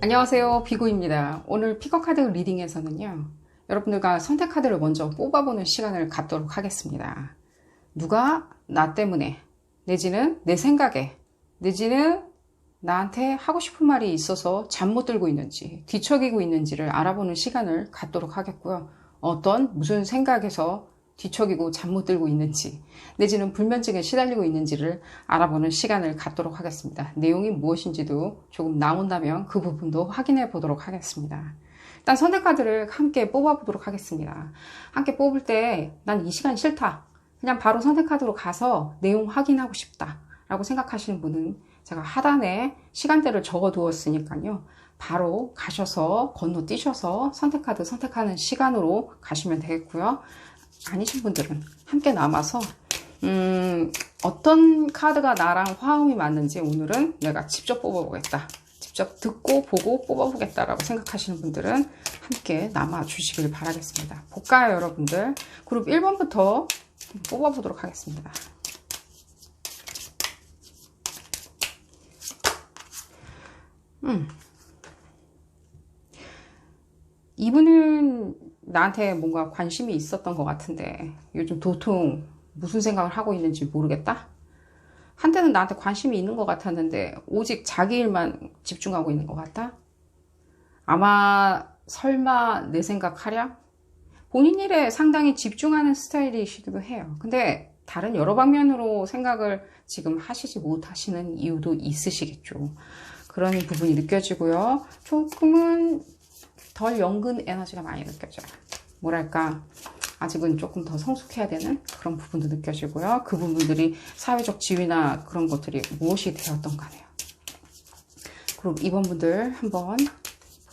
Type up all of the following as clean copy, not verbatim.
안녕하세요, 비구입니다. 오늘 픽업카드 리딩에서는요, 여러분들과 선택카드를 먼저 뽑아보는 시간을 갖도록 하겠습니다. 누가 나 때문에, 내지는 내 생각에, 내지는 나한테 하고 싶은 말이 있어서 잠 못 들고 있는지, 뒤척이고 있는지를 알아보는 시간을 갖도록 하겠고요. 무슨 생각에서 뒤척이고 잠 못 들고 있는지, 내지는 불면증에 시달리고 있는지를 알아보는 시간을 갖도록 하겠습니다. 내용이 무엇인지도 조금 나온다면 그 부분도 확인해 보도록 하겠습니다. 일단 선택카드를 함께 뽑아보도록 하겠습니다. 함께 뽑을 때 난 이 시간 싫다, 그냥 바로 선택카드로 가서 내용 확인하고 싶다 라고 생각하시는 분은 제가 하단에 시간대를 적어 두었으니까요, 바로 가셔서 건너뛰셔서 선택카드 선택하는 시간으로 가시면 되겠고요. 아니신 분들은 함께 남아서 어떤 카드가 나랑 화음이 맞는지 오늘은 내가 직접 뽑아보겠다, 직접 듣고 보고 뽑아보겠다라고 생각하시는 분들은 함께 남아 주시길 바라겠습니다. 볼까요, 여러분들? 그룹 1번부터 뽑아보도록 하겠습니다. 이분은 나한테 뭔가 관심이 있었던 것 같은데 요즘 도통 무슨 생각을 하고 있는지 모르겠다? 한때는 나한테 관심이 있는 것 같았는데 오직 자기 일만 집중하고 있는 것 같다? 아마 설마 내 생각하랴? 본인 일에 상당히 집중하는 스타일이시기도 해요. 근데 다른 여러 방면으로 생각을 지금 하시지 못하시는 이유도 있으시겠죠. 그런 부분이 느껴지고요. 조금은 덜 연근 에너지가 많이 느껴져요. 뭐랄까, 아직은 조금 더 성숙해야 되는 그런 부분도 느껴지고요. 그 부분들이 사회적 지위나 그런 것들이 무엇이 되었던 간에요. 그럼 2번 분들 한번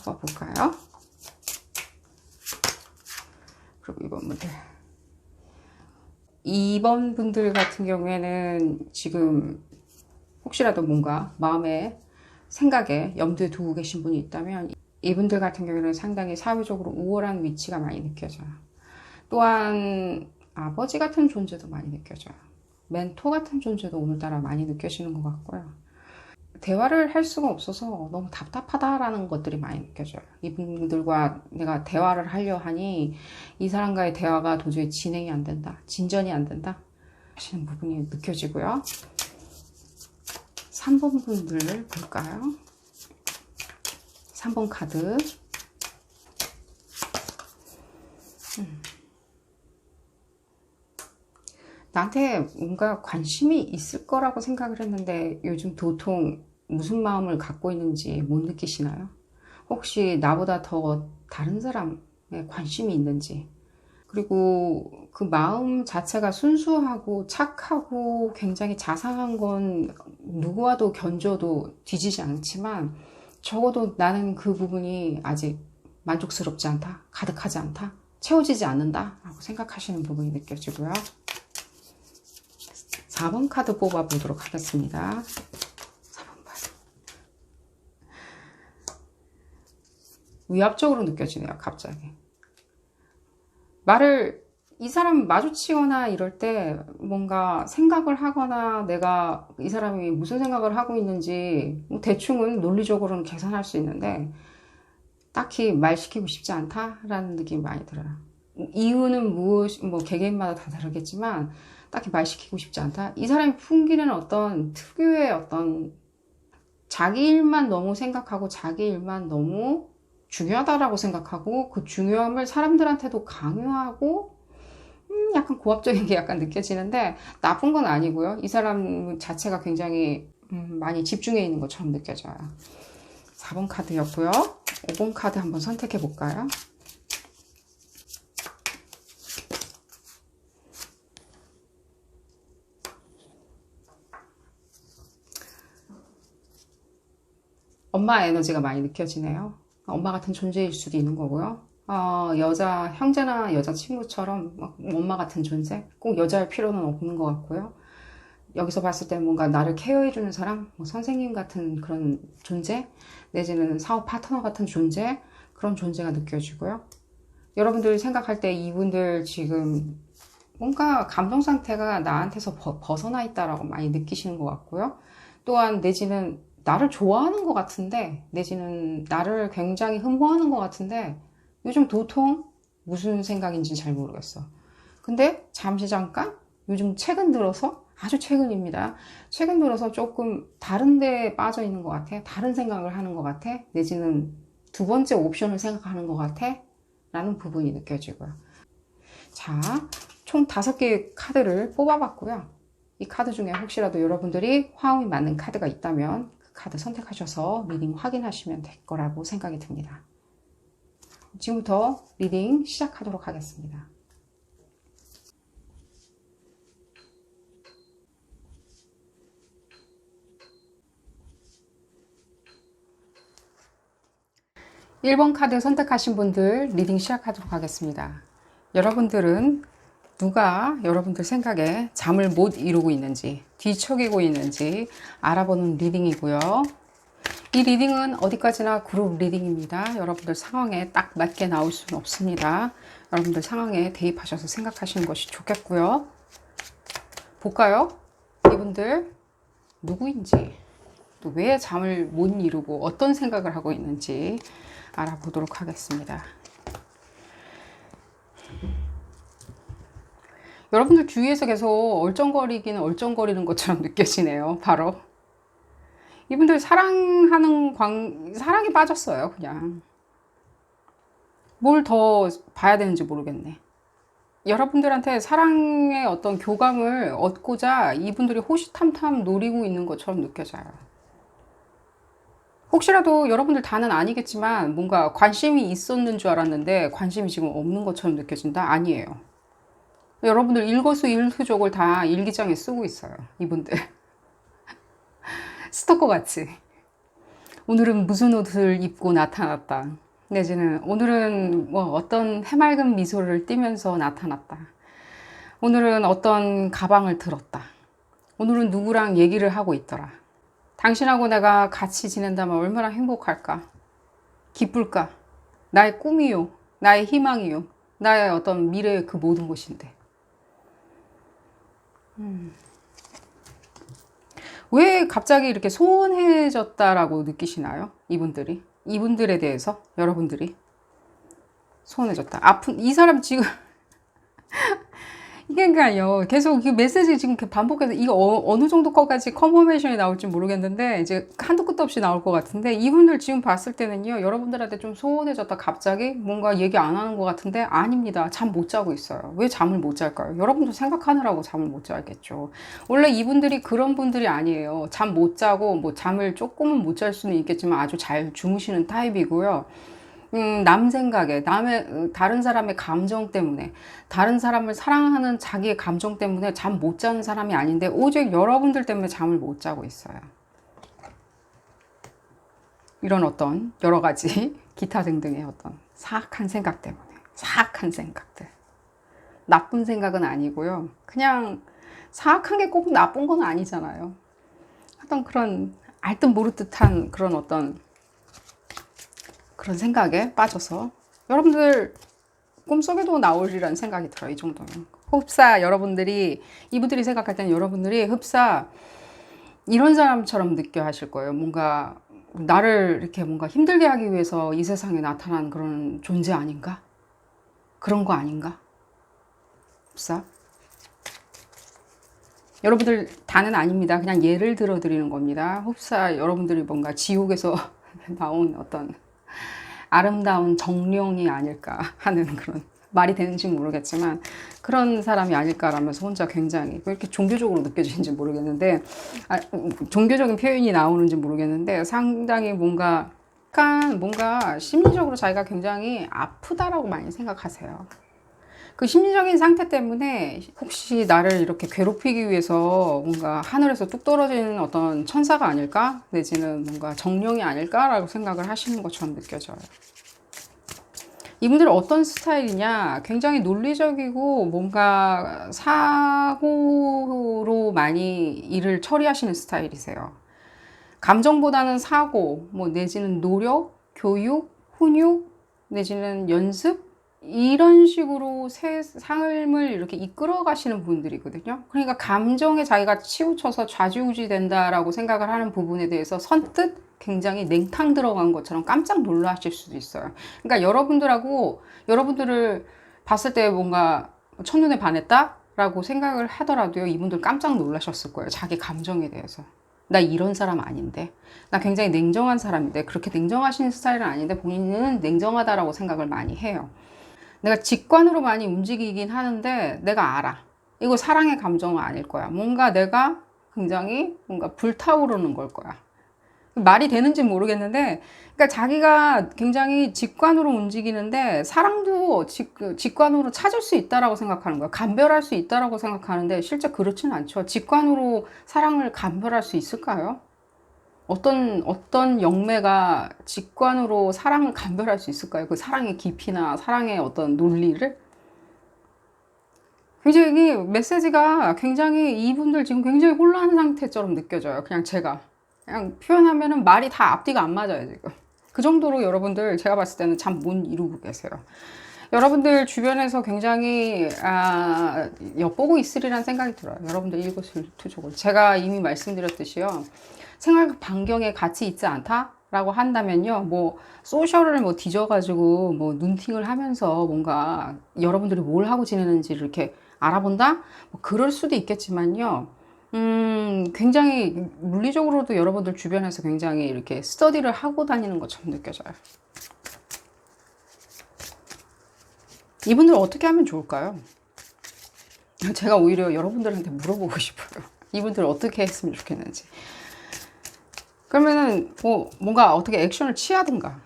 뽑아볼까요? 그리고 2번 분들. 2번 분들 같은 경우에는 지금 혹시라도 뭔가 마음에 생각에 염두에 두고 계신 분이 있다면 이분들 같은 경우에는 상당히 사회적으로 우월한 위치가 많이 느껴져요. 또한 아버지 같은 존재도 많이 느껴져요. 멘토 같은 존재도 오늘따라 많이 느껴지는 것 같고요. 대화를 할 수가 없어서 너무 답답하다라는 것들이 많이 느껴져요. 이분들과 내가 대화를 하려 하니 이 사람과의 대화가 도저히 진행이 안 된다, 진전이 안 된다 하시는 부분이 느껴지고요. 3번 분들 볼까요? 3번 카드. 나한테 뭔가 관심이 있을 거라고 생각을 했는데 요즘 도통 무슨 마음을 갖고 있는지 못 느끼시나요? 혹시 나보다 더 다른 사람에 관심이 있는지, 그리고 그 마음 자체가 순수하고 착하고 굉장히 자상한 건 누구와도 견줘도 뒤지지 않지만 적어도 나는 그 부분이 아직 만족스럽지 않다, 가득하지 않다, 채워지지 않는다 라고 생각하시는 부분이 느껴지고요. 4번 카드 뽑아보도록 하겠습니다. 4번 카드. 위압적으로 느껴지네요, 갑자기. 이 사람 마주치거나 이럴 때 뭔가 생각을 하거나 내가 이 사람이 무슨 생각을 하고 있는지 대충은 논리적으로는 계산할 수 있는데 딱히 말 시키고 싶지 않다라는 느낌이 많이 들어요. 이유는 개개인마다 다 다르겠지만 딱히 말 시키고 싶지 않다. 이 사람이 풍기는 어떤 특유의 어떤 자기 일만 너무 생각하고 자기 일만 너무 중요하다라고 생각하고 그 중요함을 사람들한테도 강요하고 약간 고압적인 게 약간 느껴지는데 나쁜 건 아니고요. 이 사람 자체가 굉장히 많이 집중해 있는 것처럼 느껴져요. 4번 카드였고요. 5번 카드 한번 선택해 볼까요? 엄마 에너지가 많이 느껴지네요. 엄마 같은 존재일 수도 있는 거고요. 여자 형제나 여자 친구처럼 엄마 같은 존재, 꼭 여자일 필요는 없는 것 같고요. 여기서 봤을 때 뭔가 나를 케어해주는 사람, 선생님 같은 그런 존재, 내지는 사업 파트너 같은 존재, 그런 존재가 느껴지고요. 여러분들 생각할 때 이분들 지금 뭔가 감정 상태가 나한테서 벗어나 있다라고 많이 느끼시는 것 같고요. 또한 내지는 나를 좋아하는 것 같은데, 내지는 나를 굉장히 흠모하는 것 같은데, 요즘 도통 무슨 생각인지 잘 모르겠어. 근데 잠시 잠깐 요즘 최근 들어서, 아주 최근입니다. 최근 들어서 조금 다른 데에 빠져 있는 것 같아. 다른 생각을 하는 것 같아. 내지는 두 번째 옵션을 생각하는 것 같아. 라는 부분이 느껴지고요. 자, 총 5개의 카드를 뽑아봤고요. 이 카드 중에 혹시라도 여러분들이 화음이 맞는 카드가 있다면 그 카드 선택하셔서 리딩 확인하시면 될 거라고 생각이 듭니다. 지금부터 리딩 시작하도록 하겠습니다. (1번) 카드 선택하신 분들 리딩 시작하도록 하겠습니다. 여러분들은 누가 여러분들 생각에 잠을 못 이루고 있는지, 뒤척이고 있는지 알아보는 리딩이고요. 이 리딩은 어디까지나 그룹 리딩입니다. 여러분들 상황에 딱 맞게 나올 수는 없습니다. 여러분들 상황에 대입하셔서 생각하시는 것이 좋겠고요. 볼까요? 이분들 누구인지, 또 왜 잠을 못 이루고 어떤 생각을 하고 있는지 알아보도록 하겠습니다. 여러분들 주위에서 계속 얼쩡거리기는 얼쩡거리는 것처럼 느껴지네요. 바로 이분들 사랑에 빠졌어요. 그냥 뭘 더 봐야 되는지 모르겠네. 여러분들한테 사랑의 어떤 교감을 얻고자 이분들이 호시탐탐 노리고 있는 것처럼 느껴져요. 혹시라도 여러분들 다는 아니겠지만 뭔가 관심이 있었는 줄 알았는데 관심이 지금 없는 것처럼 느껴진다? 아니에요. 여러분들 일거수일투족을 다 일기장에 쓰고 있어요. 이분들 스토커 같이 오늘은 무슨 옷을 입고 나타났다, 내지는 오늘은 뭐 어떤 해맑은 미소를 띠면서 나타났다, 오늘은 어떤 가방을 들었다, 오늘은 누구랑 얘기를 하고 있더라, 당신하고 내가 같이 지낸다면 얼마나 행복할까, 기쁠까, 나의 꿈이요, 나의 희망이요, 나의 어떤 미래의 그 모든 것인데 왜 갑자기 이렇게 소원해졌다라고 느끼시나요? 이분들에 대해서 여러분들이 소원해졌다. 이 사람 지금 이게 그러니까요. 계속 이 메시지 지금 반복해서 이거 어느 정도 거까지 컨퍼메이션이 나올지 모르겠는데 이제 한도 끝도 없이 나올 것 같은데, 이분들 지금 봤을 때는요, 여러분들한테 좀 소원해졌다 갑자기 뭔가 얘기 안 하는 것 같은데 아닙니다. 잠 못 자고 있어요. 왜 잠을 못 잘까요? 여러분도 생각하느라고 잠을 못 자겠죠. 원래 이분들이 그런 분들이 아니에요. 잠 못 자고 뭐 잠을 조금은 못 잘 수는 있겠지만 아주 잘 주무시는 타입이고요. 남 생각에, 다른 사람의 감정 때문에, 다른 사람을 사랑하는 자기의 감정 때문에 잠 못 자는 사람이 아닌데 오직 여러분들 때문에 잠을 못 자고 있어요. 이런 어떤 여러 가지 기타 등등의 어떤 사악한 생각 때문에, 사악한 생각들. 나쁜 생각은 아니고요. 그냥 사악한 게 꼭 나쁜 건 아니잖아요. 어떤 그런 알듯 모르듯한 그런 어떤 그런 생각에 빠져서 여러분들 꿈속에도 나오리라는 생각이 들어요. 이 정도면 흡사, 이분들이 생각할 때는 여러분들이 흡사 이런 사람처럼 느껴 하실 거예요. 뭔가 나를 이렇게 뭔가 힘들게 하기 위해서 이 세상에 나타난 그런 존재 아닌가? 그런 거 아닌가? 흡사 여러분들 다는 아닙니다. 그냥 예를 들어 드리는 겁니다. 흡사 여러분들이 뭔가 지옥에서 나온 어떤 아름다운 정령이 아닐까 하는, 그런 말이 되는지 모르겠지만 그런 사람이 아닐까라면서 혼자 굉장히 왜 이렇게 종교적으로 느껴지는지 모르겠는데, 종교적인 표현이 나오는지 모르겠는데 상당히 뭔가 약간 뭔가 심리적으로 자기가 굉장히 아프다라고 많이 생각하세요. 그 심리적인 상태 때문에 혹시 나를 이렇게 괴롭히기 위해서 뭔가 하늘에서 뚝 떨어지는 어떤 천사가 아닐까? 내지는 뭔가 정령이 아닐까라고 생각을 하시는 것처럼 느껴져요. 이분들은 어떤 스타일이냐? 굉장히 논리적이고 뭔가 사고로 많이 일을 처리하시는 스타일이세요. 감정보다는 사고, 뭐 내지는 노력, 교육, 훈육, 내지는 연습, 이런 식으로 새 삶을 이렇게 이끌어 가시는 분들이거든요. 그러니까 감정에 자기가 치우쳐서 좌지우지 된다라고 생각을 하는 부분에 대해서 선뜻 굉장히 냉탕 들어간 것처럼 깜짝 놀라실 수도 있어요. 그러니까 여러분들을 봤을 때 뭔가 첫눈에 반했다라고 생각을 하더라도요, 이분들 깜짝 놀라셨을 거예요. 자기 감정에 대해서. 나 이런 사람 아닌데, 나 굉장히 냉정한 사람인데, 그렇게 냉정하신 스타일은 아닌데 본인은 냉정하다라고 생각을 많이 해요. 내가 직관으로 많이 움직이긴 하는데 내가 알아. 이거 사랑의 감정은 아닐 거야. 뭔가 내가 굉장히 뭔가 불타오르는 걸 거야. 말이 되는지 모르겠는데, 그러니까 자기가 굉장히 직관으로 움직이는데 사랑도 직관으로 찾을 수 있다라고 생각하는 거야. 감별할 수 있다라고 생각하는데 실제 그렇지는 않죠. 직관으로 사랑을 감별할 수 있을까요? 어떤 영매가 직관으로 사랑을 감별할 수 있을까요? 그 사랑의 깊이나 사랑의 어떤 논리를? 굉장히 메시지가 굉장히 이분들 지금 굉장히 혼란한 상태처럼 느껴져요. 그냥 표현하면은 말이 다 앞뒤가 안 맞아요, 지금. 그 정도로 여러분들 제가 봤을 때는 참 못 이루고 계세요. 여러분들 주변에서 굉장히 엿보고 있으리란 생각이 들어요. 여러분들 일거수일투족을. 제가 이미 말씀드렸듯이요. 생활 반경에 가치 있지 않다라고 한다면요. 뭐 소셜을 뭐 뒤져가지고 뭐 눈팅을 하면서 뭔가 여러분들이 뭘 하고 지내는지를 이렇게 알아본다? 뭐 그럴 수도 있겠지만요. 굉장히 물리적으로도 여러분들 주변에서 굉장히 이렇게 스터디를 하고 다니는 것처럼 느껴져요. 이분들 어떻게 하면 좋을까요? 제가 오히려 여러분들한테 물어보고 싶어요. 이분들 어떻게 했으면 좋겠는지. 그러면은 뭔가 어떻게 액션을 취하든가.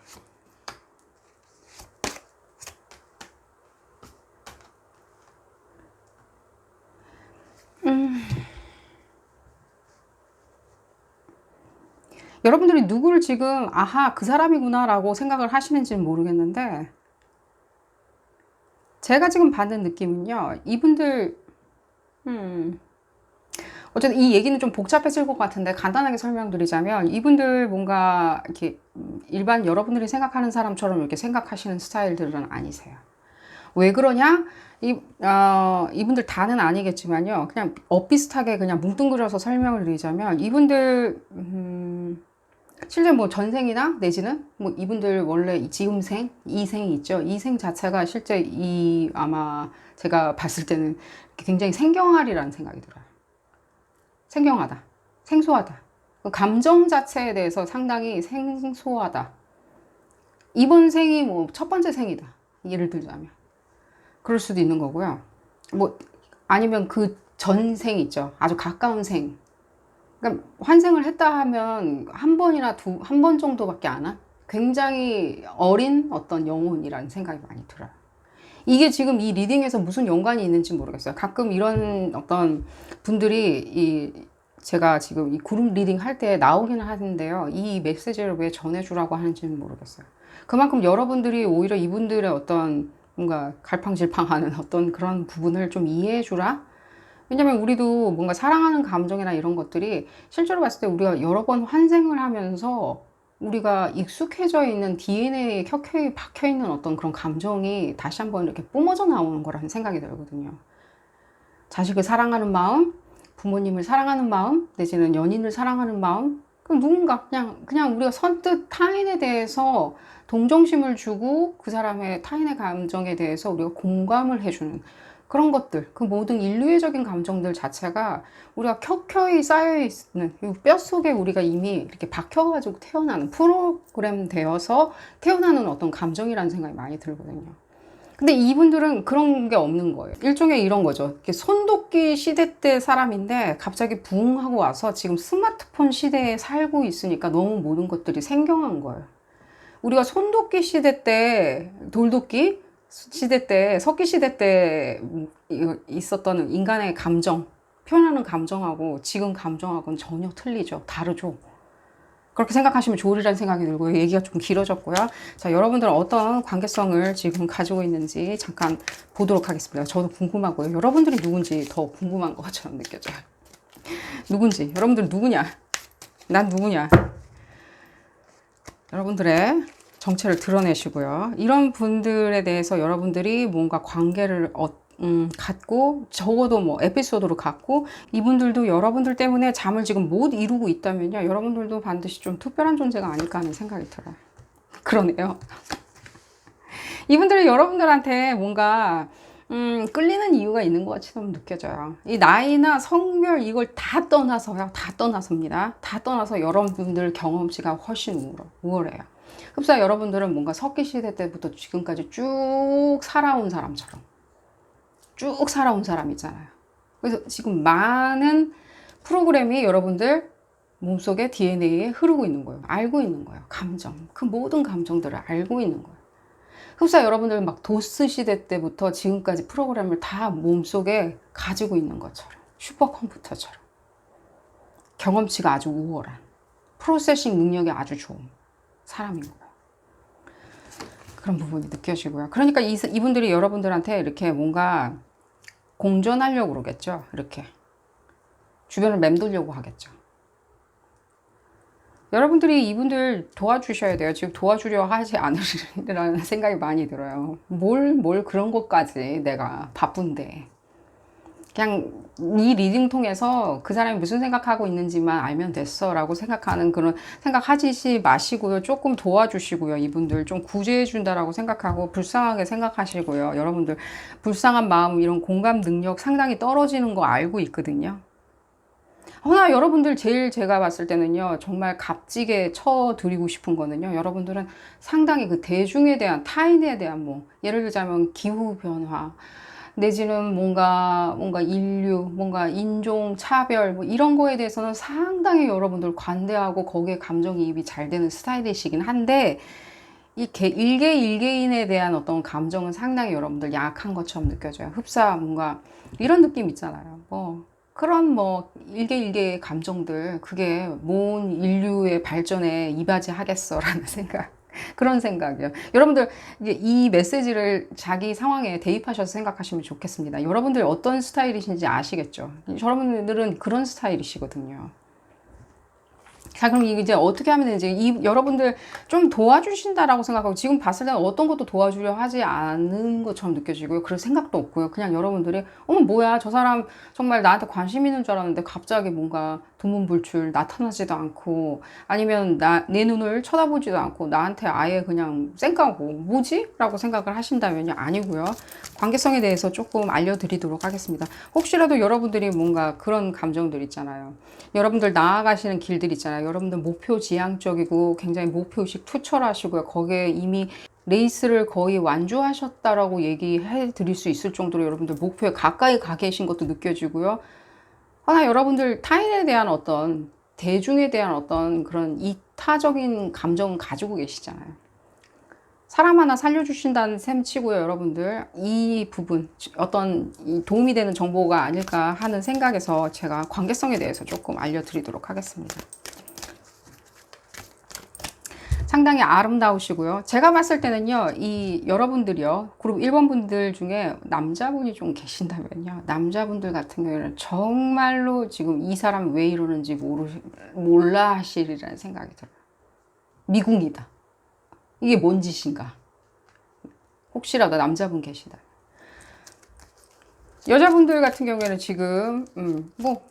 여러분들이 누구를 지금 아하 그 사람이구나 라고 생각을 하시는지는 모르겠는데, 제가 지금 받는 느낌은요, 이분들 어쨌든 이 얘기는 좀 복잡해질 것 같은데 간단하게 설명드리자면, 이분들 뭔가 이렇게 일반 여러분들이 생각하는 사람처럼 이렇게 생각하시는 스타일들은 아니세요. 왜 그러냐? 이분들 다는 아니겠지만요, 그냥 엇비슷하게 그냥 뭉뚱그려서 설명을 드리자면, 이분들 실제 뭐 전생이나 내지는 뭐 이분들 원래 지금생, 이생이 있죠. 이생 자체가 실제 아마 제가 봤을 때는 굉장히 생경하리라는 생각이 들어요. 생경하다, 생소하다. 감정 자체에 대해서 상당히 생소하다. 이번 생이 뭐 첫 번째 생이다. 예를 들자면. 그럴 수도 있는 거고요. 뭐 아니면 그 전생 있죠. 아주 가까운 생. 그러니까 환생을 했다 하면 한 번이나 한 번 정도밖에 안 한 굉장히 어린 어떤 영혼이라는 생각이 많이 들어요. 이게 지금 이 리딩에서 무슨 연관이 있는지 모르겠어요. 가끔 이런 어떤 분들이 제가 지금 이 그룹 리딩 할 때 나오기는 하는데요. 이 메시지를 왜 전해주라고 하는지는 모르겠어요. 그만큼 여러분들이 오히려 이분들의 어떤 뭔가 갈팡질팡하는 어떤 그런 부분을 좀 이해해주라? 왜냐면 우리도 뭔가 사랑하는 감정이나 이런 것들이 실제로 봤을 때 우리가 여러 번 환생을 하면서 우리가 익숙해져 있는 DNA에 켜켜이 박혀 있는 어떤 그런 감정이 다시 한번 이렇게 뿜어져 나오는 거라는 생각이 들거든요. 자식을 사랑하는 마음, 부모님을 사랑하는 마음, 내지는 연인을 사랑하는 마음, 누군가 그냥 우리가 선뜻 타인에 대해서 동정심을 주고 그 사람의 타인의 감정에 대해서 우리가 공감을 해주는 그런 것들, 그 모든 인류애적인 감정들 자체가 우리가 켜켜이 쌓여있는 뼛속에 우리가 이미 이렇게 박혀가지고 태어나는, 프로그램 되어서 태어나는 어떤 감정이라는 생각이 많이 들거든요. 근데 이분들은 그런 게 없는 거예요. 일종의 이런 거죠. 손도끼 시대 때 사람인데 갑자기 부흥 하고 와서 지금 스마트폰 시대에 살고 있으니까 너무 모든 것들이 생경한 거예요. 우리가 손도끼 시대 때, 돌도끼 시대 때, 석기 시대 때 있었던 인간의 감정, 표현하는 감정하고 지금 감정하고는 전혀 틀리죠. 다르죠. 그렇게 생각하시면 좋으리라는 생각이 들고요. 얘기가 좀 길어졌고요. 자, 여러분들은 어떤 관계성을 지금 가지고 있는지 잠깐 보도록 하겠습니다. 저도 궁금하고요. 여러분들이 누군지 더 궁금한 것처럼 느껴져요. 누군지, 여러분들 누구냐? 난 누구냐? 여러분들의 정체를 드러내시고요. 이런 분들에 대해서 여러분들이 뭔가 관계를 갖고, 적어도 뭐 에피소드로 갖고, 이분들도 여러분들 때문에 잠을 지금 못 이루고 있다면요, 여러분들도 반드시 좀 특별한 존재가 아닐까 하는 생각이 들어요. 그러네요. 이분들이 여러분들한테 뭔가 끌리는 이유가 있는 것 같이 느껴져요. 이 나이나 성별 이걸 다 떠나서요. 다 떠나서입니다. 다 떠나서 여러분들 경험치가 훨씬 우월해요. 흡사 여러분들은 뭔가 석기 시대 때부터 지금까지 쭉 살아온 사람처럼 쭉 살아온 사람 있잖아요. 그래서 지금 많은 프로그램이 여러분들 몸속에 DNA에 흐르고 있는 거예요. 알고 있는 거예요. 감정. 그 모든 감정들을 알고 있는 거예요. 흡사 여러분들 막 도스 시대 때부터 지금까지 프로그램을 다 몸속에 가지고 있는 것처럼, 슈퍼컴퓨터처럼 경험치가 아주 우월한, 프로세싱 능력이 아주 좋은 사람인 거예요. 그런 부분이 느껴지고요. 그러니까 이분들이 여러분들한테 이렇게 뭔가 공존하려고 그러겠죠. 이렇게 주변을 맴돌려고 하겠죠. 여러분들이 이분들 도와주셔야 돼요. 지금 도와주려 하지 않으리라는 생각이 많이 들어요. 뭘 그런 것까지 내가 바쁜데. 그냥 이 리딩 통해서 그 사람이 무슨 생각하고 있는지만 알면 됐어 라고 생각하는 그런 생각하지 마시고요. 조금 도와주시고요. 이분들 좀 구제해 준다라고 생각하고 불쌍하게 생각하시고요. 여러분들 불쌍한 마음, 이런 공감 능력 상당히 떨어지는 거 알고 있거든요. 허나 여러분들 제일 제가 봤을 때는요, 정말 값지게 쳐드리고 싶은 거는요, 여러분들은 상당히 그 대중에 대한, 타인에 대한 뭐 예를 들자면 기후변화 내지는 뭔가 인류, 뭔가 인종 차별 뭐 이런 거에 대해서는 상당히 여러분들 관대하고 거기에 감정이입이 잘 되는 스타일이시긴 한데, 이 일개인에 대한 어떤 감정은 상당히 여러분들 약한 것처럼 느껴져요. 흡사 뭔가 이런 느낌 있잖아요. 뭐 그런 뭐 일개의 감정들, 그게 뭔 인류의 발전에 이바지하겠어라는 생각. 그런 생각이요. 여러분들 이 메시지를 자기 상황에 대입하셔서 생각하시면 좋겠습니다. 여러분들 어떤 스타일이신지 아시겠죠? 여러분들은 그런 스타일이시거든요. 자, 그럼 이제 어떻게 하면 되는지, 여러분들 좀 도와주신다라고 생각하고, 지금 봤을 때는 어떤 것도 도와주려 하지 않은 것처럼 느껴지고요. 그럴 생각도 없고요. 그냥 여러분들이, 어머, 뭐야, 저 사람 정말 나한테 관심 있는 줄 알았는데 갑자기 뭔가 두문불출 나타나지도 않고, 아니면 내 눈을 쳐다보지도 않고, 나한테 아예 그냥 쌩까고, 뭐지? 라고 생각을 하신다면요. 아니고요. 관계성에 대해서 조금 알려드리도록 하겠습니다. 혹시라도 여러분들이 뭔가 그런 감정들 있잖아요. 여러분들 나아가시는 길들 있잖아요. 여러분들 목표 지향적이고 굉장히 목표의식 투철하시고요. 거기에 이미 레이스를 거의 완주하셨다라고 얘기해 드릴 수 있을 정도로 여러분들 목표에 가까이 가 계신 것도 느껴지고요. 하나 여러분들 타인에 대한 어떤, 대중에 대한 어떤 그런 이타적인 감정은 가지고 계시잖아요. 사람 하나 살려주신다는 셈 치고요, 여러분들. 이 부분, 어떤 도움이 되는 정보가 아닐까 하는 생각에서 제가 관계성에 대해서 조금 알려드리도록 하겠습니다. 상당히 아름다우시고요. 제가 봤을 때는요, 이 여러분들이요, 그룹 1번 분들 중에 남자분이 좀 계신다면요, 남자분들 같은 경우에는 정말로 지금 이 사람 왜 이러는지 몰라 하시리라는 생각이 들어요. 미궁이다. 이게 뭔 짓인가? 혹시라도 남자분 계시다. 여자분들 같은 경우에는 지금 뭐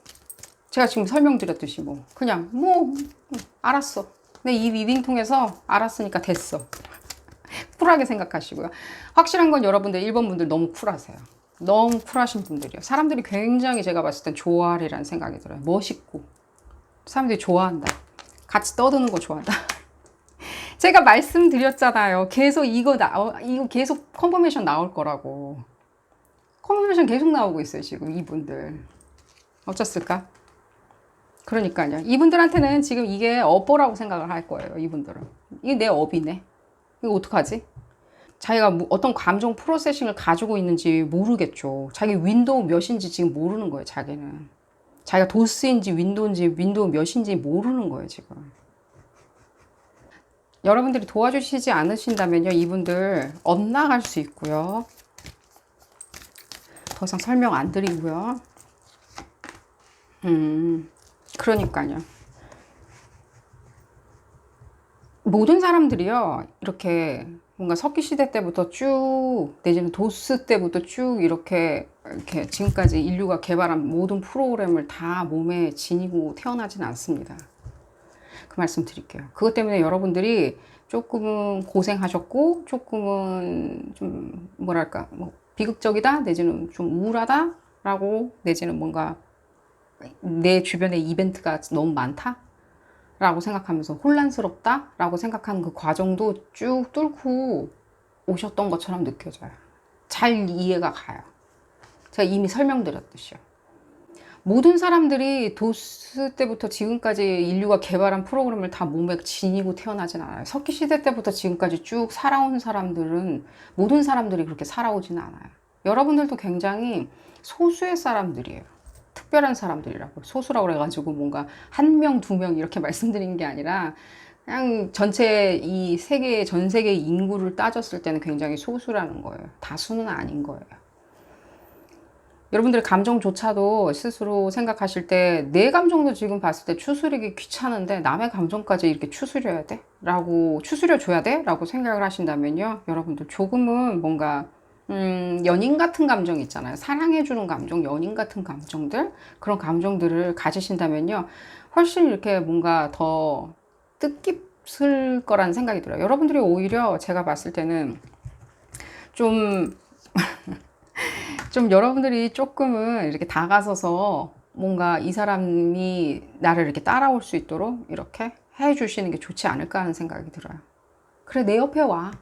제가 지금 설명드렸듯이 뭐 그냥 알았어. 근데 이 리딩 통해서 알았으니까 됐어. 쿨하게 생각하시고요. 확실한 건 여러분들 1번 분들 너무 쿨하세요. 너무 쿨하신 분들이요. 사람들이 굉장히 제가 봤을 땐 좋아하리라는 생각이 들어요. 멋있고 사람들이 좋아한다. 같이 떠드는 거 좋아한다. 제가 말씀드렸잖아요. 계속 이거 계속 컨퍼메이션 나올 거라고. 컨퍼메이션 계속 나오고 있어요, 지금 이분들. 어쩌을까? 그러니까요. 이분들한테는 지금 이게 업보라고 생각을 할 거예요, 이분들은. 이게 내 업이네. 이거 어떡하지? 자기가 어떤 감정 프로세싱을 가지고 있는지 모르겠죠. 자기 윈도우 몇인지 지금 모르는 거예요, 자기는. 자기가 도스인지 윈도우인지 윈도우 몇인지 모르는 거예요, 지금. 여러분들이 도와주시지 않으신다면요, 이분들 엇나갈 수 있고요. 더 이상 설명 안 드리고요. 그러니까요. 모든 사람들이요, 이렇게 뭔가 석기시대 때부터 쭉, 내지는 도스 때부터 쭉 이렇게 지금까지 인류가 개발한 모든 프로그램을 다 몸에 지니고 태어나진 않습니다. 그 말씀 드릴게요. 그것 때문에 여러분들이 조금은 고생하셨고, 조금은 좀, 뭐랄까, 뭐, 비극적이다? 내지는 좀 우울하다? 라고, 내지는 뭔가 내 주변에 이벤트가 너무 많다? 라고 생각하면서 혼란스럽다? 라고 생각하는 그 과정도 쭉 뚫고 오셨던 것처럼 느껴져요. 잘 이해가 가요. 제가 이미 설명드렸듯이요. 모든 사람들이 도스 때부터 지금까지 인류가 개발한 프로그램을 다 몸에 지니고 태어나진 않아요. 석기시대 때부터 지금까지 쭉 살아온 사람들은, 모든 사람들이 그렇게 살아오진 않아요. 여러분들도 굉장히 소수의 사람들이에요. 특별한 사람들이라고. 소수라고 그래가지고 뭔가 한 명, 두 명 이렇게 말씀드린 게 아니라 그냥 전체 이 세계, 전 세계 인구를 따졌을 때는 굉장히 소수라는 거예요. 다수는 아닌 거예요. 여러분들의 감정조차도 스스로 생각하실 때 내 감정도 지금 봤을 때 추스르기 귀찮은데 남의 감정까지 이렇게 추스려야 돼? 라고 추스려줘야 돼? 라고 생각을 하신다면요. 여러분들 조금은 뭔가 연인 같은 감정 있잖아요. 사랑해주는 감정, 연인 같은 감정들, 그런 감정들을 가지신다면요. 훨씬 이렇게 뭔가 더 뜻깊을 거라는 생각이 들어요. 여러분들이 오히려 제가 봤을 때는 좀 여러분들이 조금은 이렇게 다가서서 뭔가 이 사람이 나를 이렇게 따라올 수 있도록 이렇게 해주시는 게 좋지 않을까 하는 생각이 들어요. 그래, 내 옆에 와.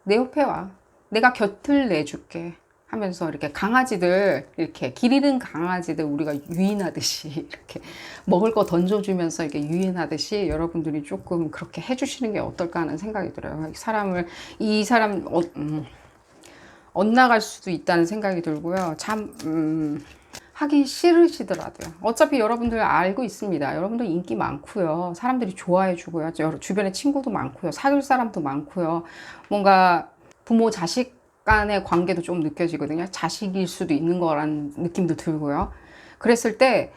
내 옆에 와. 내가 곁을 내줄게. 하면서 이렇게 강아지들, 이렇게 길 잃은 강아지들 우리가 유인하듯이 이렇게 먹을 거 던져주면서 이렇게 유인하듯이 여러분들이 조금 그렇게 해주시는 게 어떨까 하는 생각이 들어요. 이 사람, 엇나갈 수도 있다는 생각이 들고요. 참, 하기 싫으시더라도요. 어차피 여러분들 알고 있습니다. 여러분들 인기 많고요. 사람들이 좋아해 주고요. 주변에 친구도 많고요. 사귈 사람도 많고요. 뭔가 부모 자식 간의 관계도 좀 느껴지거든요. 자식일 수도 있는 거라는 느낌도 들고요. 그랬을 때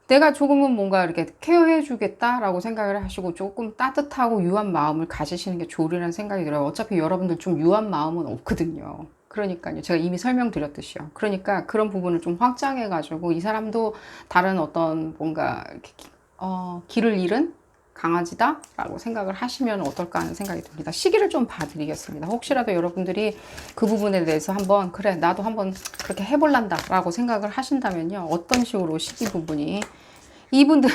내가 조금은 뭔가 이렇게 케어해 주겠다라고 생각을 하시고 조금 따뜻하고 유한 마음을 가지시는 게 좋으리라는 생각이 들어요. 어차피 여러분들 좀 유한 마음은 없거든요. 그러니까요. 제가 이미 설명드렸듯이요. 그러니까 그런 부분을 좀 확장해 가지고 이 사람도 다른 어떤 뭔가 이렇게 길을 잃은 강아지다 라고 생각을 하시면 어떨까 하는 생각이 듭니다. 시기를 좀 봐드리겠습니다. 혹시라도 여러분들이 그 부분에 대해서 한번 그래 나도 한번 그렇게 해볼란다 라고 생각을 하신다면요. 어떤 식으로 시기 부분이 이분들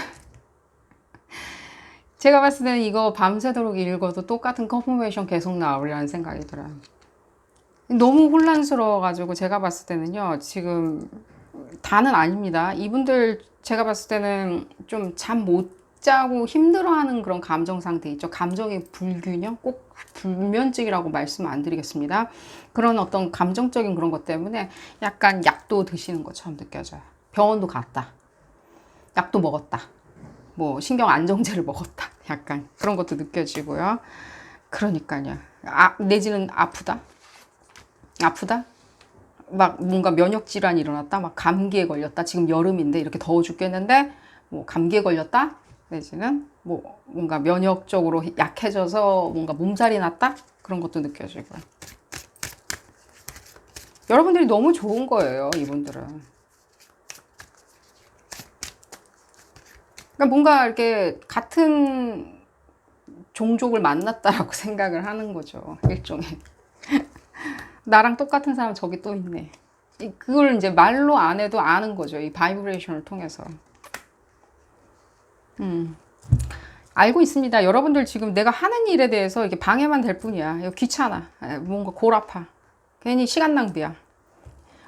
제가 봤을 때는 이거 밤새도록 읽어도 똑같은 컨포메이션 계속 나오리라는 생각이 들어요. 너무 혼란스러워가지고 제가 봤을 때는요. 지금 다는 아닙니다. 이분들 제가 봤을 때는 좀 잠 못 자고 힘들어하는 그런 감정 상태 있죠. 감정의 불균형, 꼭 불면증이라고 말씀 안 드리겠습니다. 그런 어떤 감정적인 그런 것 때문에 약간 약도 드시는 것처럼 느껴져요. 병원도 갔다. 약도 먹었다. 뭐 신경 안정제를 먹었다. 약간 그런 것도 느껴지고요. 그러니까요. 내지는 아프다. 아프다. 막 뭔가 면역 질환이 일어났다. 막 감기에 걸렸다. 지금 여름인데 이렇게 더워 죽겠는데 뭐 감기에 걸렸다. 내지는 뭐 뭔가 면역적으로 약해져서 뭔가 몸살이 났다? 그런 것도 느껴지고요. 여러분들이 너무 좋은 거예요, 이분들은. 그러니까 뭔가 이렇게 같은 종족을 만났다라고 생각을 하는 거죠, 일종의. 나랑 똑같은 사람 저기 또 있네. 그걸 이제 말로 안 해도 아는 거죠, 이 바이브레이션을 통해서. 알고 있습니다. 여러분들 지금 내가 하는 일에 대해서 이게 방해만 될 뿐이야. 이거 귀찮아. 뭔가 골 아파. 괜히 시간 낭비야.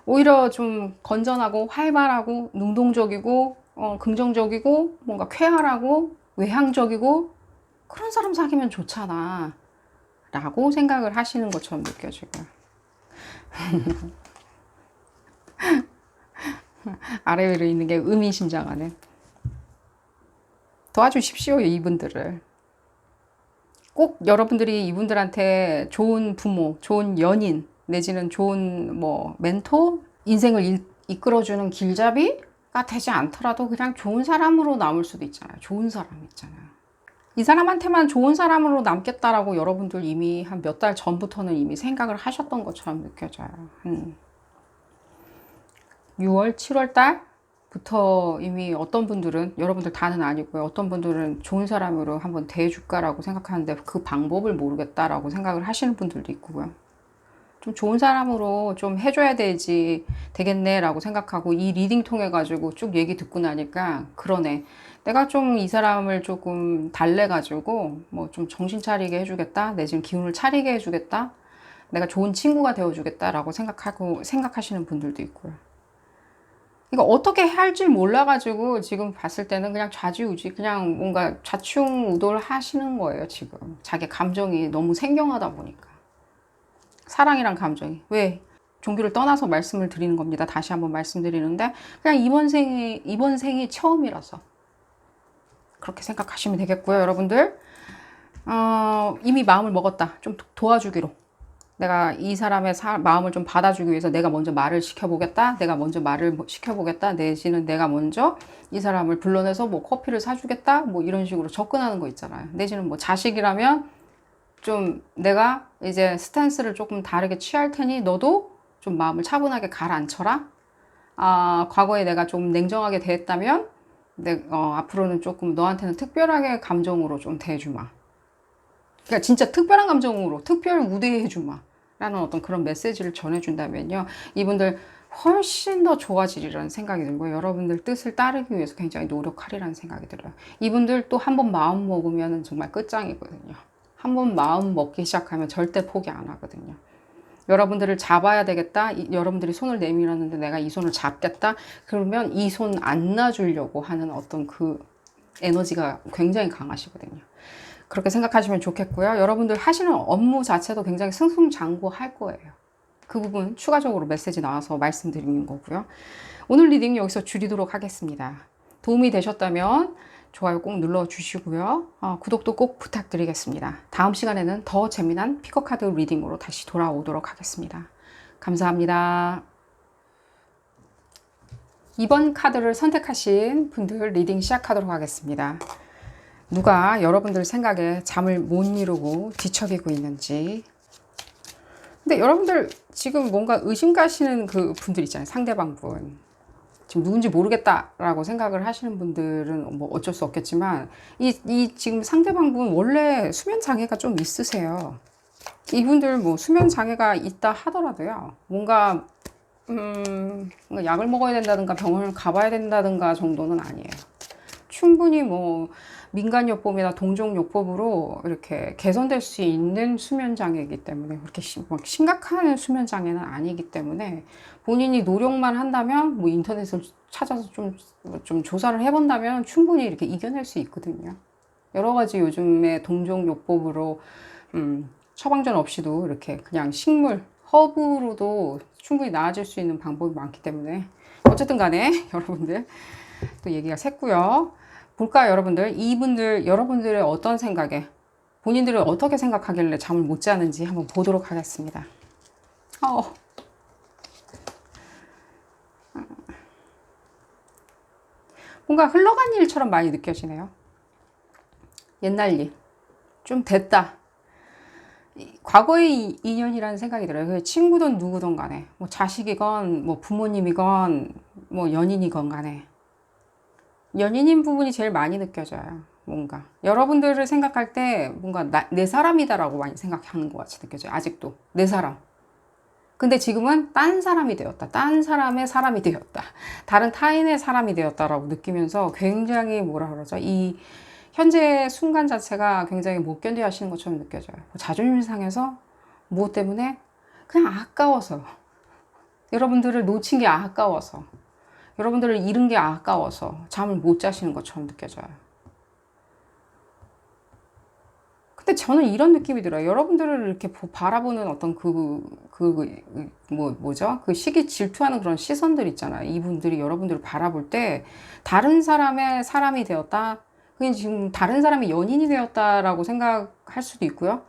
오히려 좀 건전하고 활발하고 능동적이고 긍정적이고 뭔가 쾌활하고 외향적이고 그런 사람 사귀면 좋잖아. 라고 생각을 하시는 것처럼 느껴지고요. 아래 위로 있는 게 의미심장하네. 도와주십시오, 이분들을. 꼭 여러분들이 이분들한테 좋은 부모, 좋은 연인, 내지는 좋은 뭐 멘토, 인생을 이끌어주는 길잡이가 되지 않더라도 그냥 좋은 사람으로 남을 수도 있잖아요. 좋은 사람 있잖아요. 이 사람한테만 좋은 사람으로 남겠다라고 여러분들 이미 한 몇 달 전부터는 이미 생각을 하셨던 것처럼 느껴져요. 6월, 7월 달부터 이미 어떤 분들은, 여러분들 다는 아니고요. 어떤 분들은 좋은 사람으로 한번 대해줄까라고 생각하는데 그 방법을 모르겠다라고 생각을 하시는 분들도 있고요. 좀 좋은 사람으로 좀 해줘야 되겠네라고 생각하고 이 리딩 통해 가지고 쭉 얘기 듣고 나니까 그러네. 내가 좀 이 사람을 조금 달래가지고 뭐 좀 정신 차리게 해주겠다. 내 지금 기운을 차리게 해주겠다. 내가 좋은 친구가 되어주겠다라고 생각하시는 분들도 있고요. 이거 어떻게 할지 몰라가지고 지금 봤을 때는 그냥 좌지우지 그냥 뭔가 좌충우돌 하시는 거예요. 지금 자기 감정이 너무 생경하다 보니까. 사랑이란 감정이. 왜? 종교를 떠나서 말씀을 드리는 겁니다. 다시 한번 말씀드리는데 그냥 이번 생이 처음이라서 그렇게 생각하시면 되겠고요. 여러분들 이미 마음을 먹었다. 좀 도와주기로. 내가 이 사람의 마음을 좀 받아주기 위해서 내가 먼저 말을 시켜보겠다. 내가 먼저 말을 시켜보겠다. 내지는 내가 먼저 이 사람을 불러내서 뭐 커피를 사주겠다. 뭐 이런 식으로 접근하는 거 있잖아요. 내지는 뭐 자식이라면 좀 내가 이제 스탠스를 조금 다르게 취할 테니 너도 좀 마음을 차분하게 가라앉혀라. 과거에 내가 좀 냉정하게 대했다면 앞으로는 조금 너한테는 특별하게 감정으로 좀 대해주마. 그러니까 진짜 특별한 감정으로 특별 우대해주마. 라는 어떤 그런 메시지를 전해준다면요. 이분들 훨씬 더 좋아지리라는 생각이 들고요. 여러분들 뜻을 따르기 위해서 굉장히 노력하리라는 생각이 들어요. 이분들 또 한 번 마음 먹으면 정말 끝장이거든요. 한 번 마음 먹기 시작하면 절대 포기 안 하거든요. 여러분들을 잡아야 되겠다. 여러분들이 손을 내밀었는데 내가 이 손을 잡겠다. 그러면 이 손 안 놔주려고 하는 어떤 그 에너지가 굉장히 강하시거든요. 그렇게 생각하시면 좋겠고요. 여러분들 하시는 업무 자체도 굉장히 승승장구할 거예요. 그 부분 추가적으로 메시지 나와서 말씀드리는 거고요. 오늘 리딩 여기서 줄이도록 하겠습니다. 도움이 되셨다면 좋아요 꼭 눌러주시고요. 구독도 꼭 부탁드리겠습니다. 다음 시간에는 더 재미난 피커카드 리딩으로 다시 돌아오도록 하겠습니다. 감사합니다. 이번 카드를 선택하신 분들 리딩 시작하도록 하겠습니다. 누가 여러분들 생각에 잠을 못 이루고 뒤척이고 있는지. 근데 여러분들 지금 뭔가 의심 가시는 그 분들 있잖아요. 상대방 분. 지금 누군지 모르겠다라고 생각을 하시는 분들은 뭐 어쩔 수 없겠지만 이 지금 상대방 분 원래 수면 장애가 좀 있으세요. 이분들 뭐 수면 장애가 있다 하더라도요. 뭔가 약을 먹어야 된다든가 병원을 가봐야 된다든가 정도는 아니에요. 충분히 뭐 민간요법이나 동종요법으로 이렇게 개선될 수 있는 수면장애이기 때문에 그렇게 막 심각한 수면장애는 아니기 때문에 본인이 노력만 한다면 뭐 인터넷을 찾아서 좀 조사를 해본다면 충분히 이렇게 이겨낼 수 있거든요. 여러 가지 요즘에 동종요법으로 처방전 없이도 이렇게 그냥 식물, 허브로도 충분히 나아질 수 있는 방법이 많기 때문에 어쨌든 간에 여러분들 또 얘기가 샜고요. 볼까요, 여러분들? 여러분들의 어떤 생각에, 본인들은 어떻게 생각하길래 잠을 못 자는지 한번 보도록 하겠습니다. 뭔가 흘러간 일처럼 많이 느껴지네요. 옛날 일. 좀 됐다. 과거의 인연이라는 생각이 들어요. 친구든 누구든 간에, 뭐 자식이건, 뭐 부모님이건, 뭐 연인이건 간에. 연인인 부분이 제일 많이 느껴져요. 뭔가 여러분들을 생각할 때 뭔가 내 사람이다라고 많이 생각하는 것 같이 느껴져요. 아직도 내 사람. 근데 지금은 딴 사람이 되었다. 딴 사람의 사람이 되었다. 다른 타인의 사람이 되었다라고 느끼면서 굉장히 뭐라 그러죠? 이 현재 순간 자체가 굉장히 못 견뎌 하시는 것처럼 느껴져요. 자존심 상해서 무엇 때문에? 그냥 아까워서. 여러분들을 놓친 게 아까워서. 여러분들을 잃은 게 아까워서 잠을 못 자시는 것처럼 느껴져요. 근데 저는 이런 느낌이 들어요. 여러분들을 이렇게 바라보는 어떤 뭐죠? 그 시기 질투하는 그런 시선들 있잖아요. 이분들이 여러분들을 바라볼 때 다른 사람의 사람이 되었다. 그게 지금 다른 사람의 연인이 되었다라고 생각할 수도 있고요.